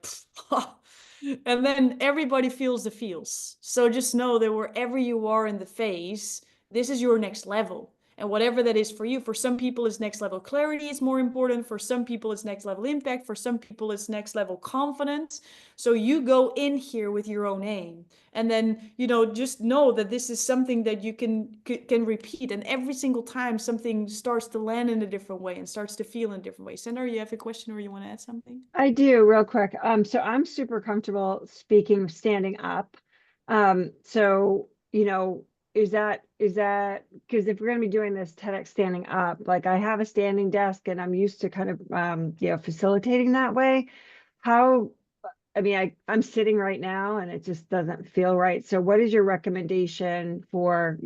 and then everybody feels the feels. So just know that wherever you are in the phase, this is your next level. And whatever that is for you, for some people it's next level clarity is more important. For some people it's next level impact. For some people it's next level confidence. So you go in here with your own aim. And then, just know that this is something that you can repeat. And every single time something starts to land in a different way and starts to feel in a different way. Sandra, you have a question or you want to add something? I do, real quick. So I'm super comfortable speaking standing up. So, is that because if we're going to be doing this TEDx standing up, like I have a standing desk and I'm used to kind of facilitating that way. I'm sitting right now and it just doesn't feel right. So what is your recommendation for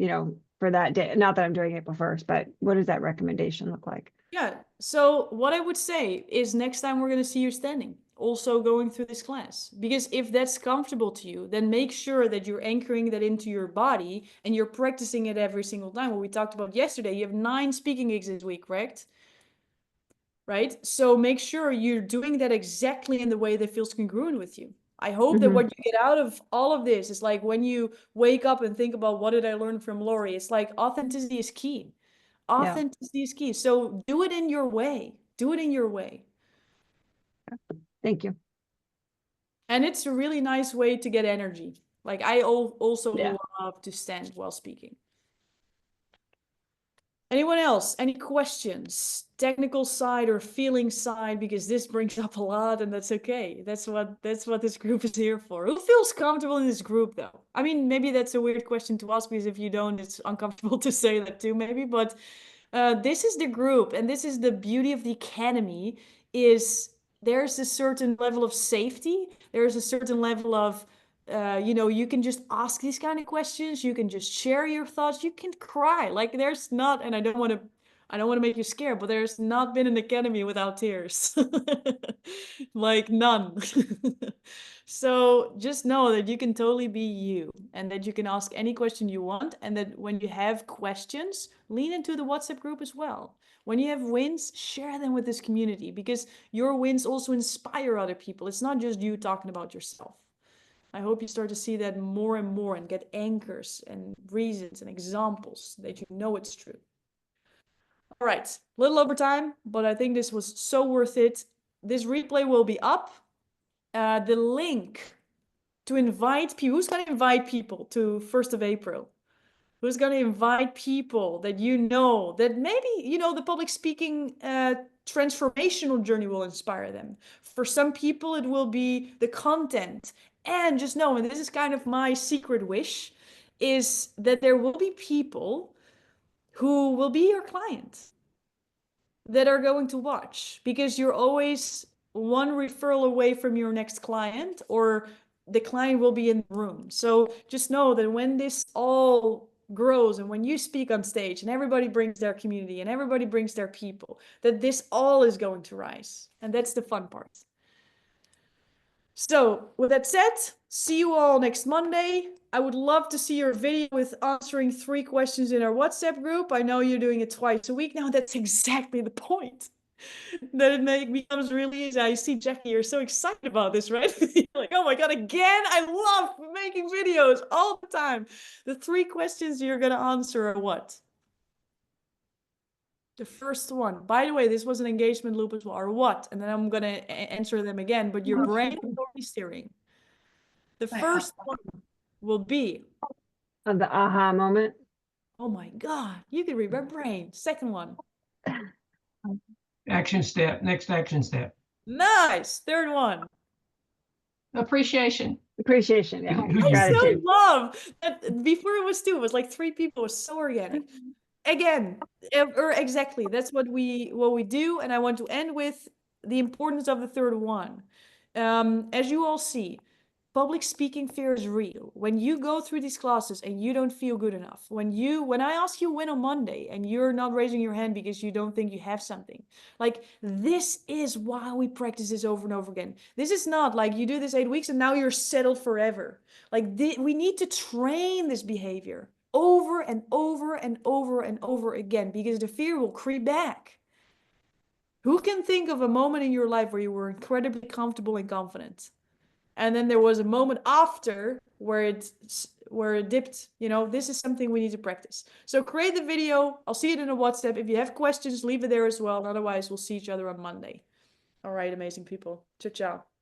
that day? Not that I'm doing April 1st, but what does that recommendation look like? Yeah. So what I would say is next time we're going to see you standing, also going through this class. Because if that's comfortable to you, then make sure that you're anchoring that into your body and you're practicing it every single time. What we talked about yesterday, you have 9 speaking gigs this week, correct? Right? So make sure you're doing that exactly in the way that feels congruent with you. I hope that what you get out of all of this is like when you wake up and think about what did I learn from Lori, it's like authenticity is key. Authenticity is key. So do it in your way. Do it in your way. Thank you. And it's a really nice way to get energy. Like I also love to stand while speaking. Anyone else? Any questions? Technical side or feeling side? Because this brings up a lot and that's okay. That's what this group is here for. Who feels comfortable in this group though? I mean, maybe that's a weird question to ask because if you don't, it's uncomfortable to say that too, maybe. But this is the group and this is the beauty of the academy is there's a certain level of safety. There's a certain level of you can just ask these kind of questions. You can just share your thoughts. You can cry. Like there's not, and I don't want to make you scared, but there's not been an academy without tears. Like none. So just know that you can totally be you and that you can ask any question you want. And that when you have questions, lean into the WhatsApp group as well. When you have wins, share them with this community because your wins also inspire other people. It's not just you talking about yourself. I hope you start to see that more and more and get anchors and reasons and examples that you know it's true. All right, a little over time, but I think this was so worth it. This replay will be up. The link to invite people, who's going to invite people to 1st of April? Who's going to invite people that that maybe, the public speaking transformational journey will inspire them. For some people, it will be the content. And just know, and this is kind of my secret wish, is that there will be people who will be your clients that are going to watch because you're always one referral away from your next client or the client will be in the room. So just know that when this all grows and when you speak on stage and everybody brings their community and everybody brings their people, that this all is going to rise. And that's the fun part. So with that said, see you all next Monday. I would love to see your video with answering 3 questions in our WhatsApp group. I know you're doing it twice a week now. That's exactly the point. That it becomes really easy. I see Jackie, you're so excited about this, right? You're like, oh my God, again, I love making videos all the time. The 3 questions you're going to answer are what? The first one, by the way, this was an engagement loop as well, or what? And then I'm going to answer them again, but your brain is already steering. The first one will be the aha moment. Oh my God, you can read my brain. Second one. Action step, next action step. Nice. Third one. Appreciation. Appreciation, yeah. I Gratitude. so love that before it was 2, it was like 3 people. It was so organic. Again, or exactly. That's what we do. And I want to end with the importance of the third one. As you all see, public speaking fear is real. When you go through these classes and you don't feel good enough, when I ask you when on Monday and you're not raising your hand because you don't think you have something, like this is why we practice this over and over again. This is not like you do this 8 weeks and now you're settled forever. Like we need to train this behavior over and over and over and over again because the fear will creep back. Who can think of a moment in your life where you were incredibly comfortable and confident? And then there was a moment after where it we're dipped, you know, this is something we need to practice. So create the video. I'll see it in a WhatsApp. If you have questions, leave it there as well. And otherwise, we'll see each other on Monday. All right, amazing people. Ciao, ciao.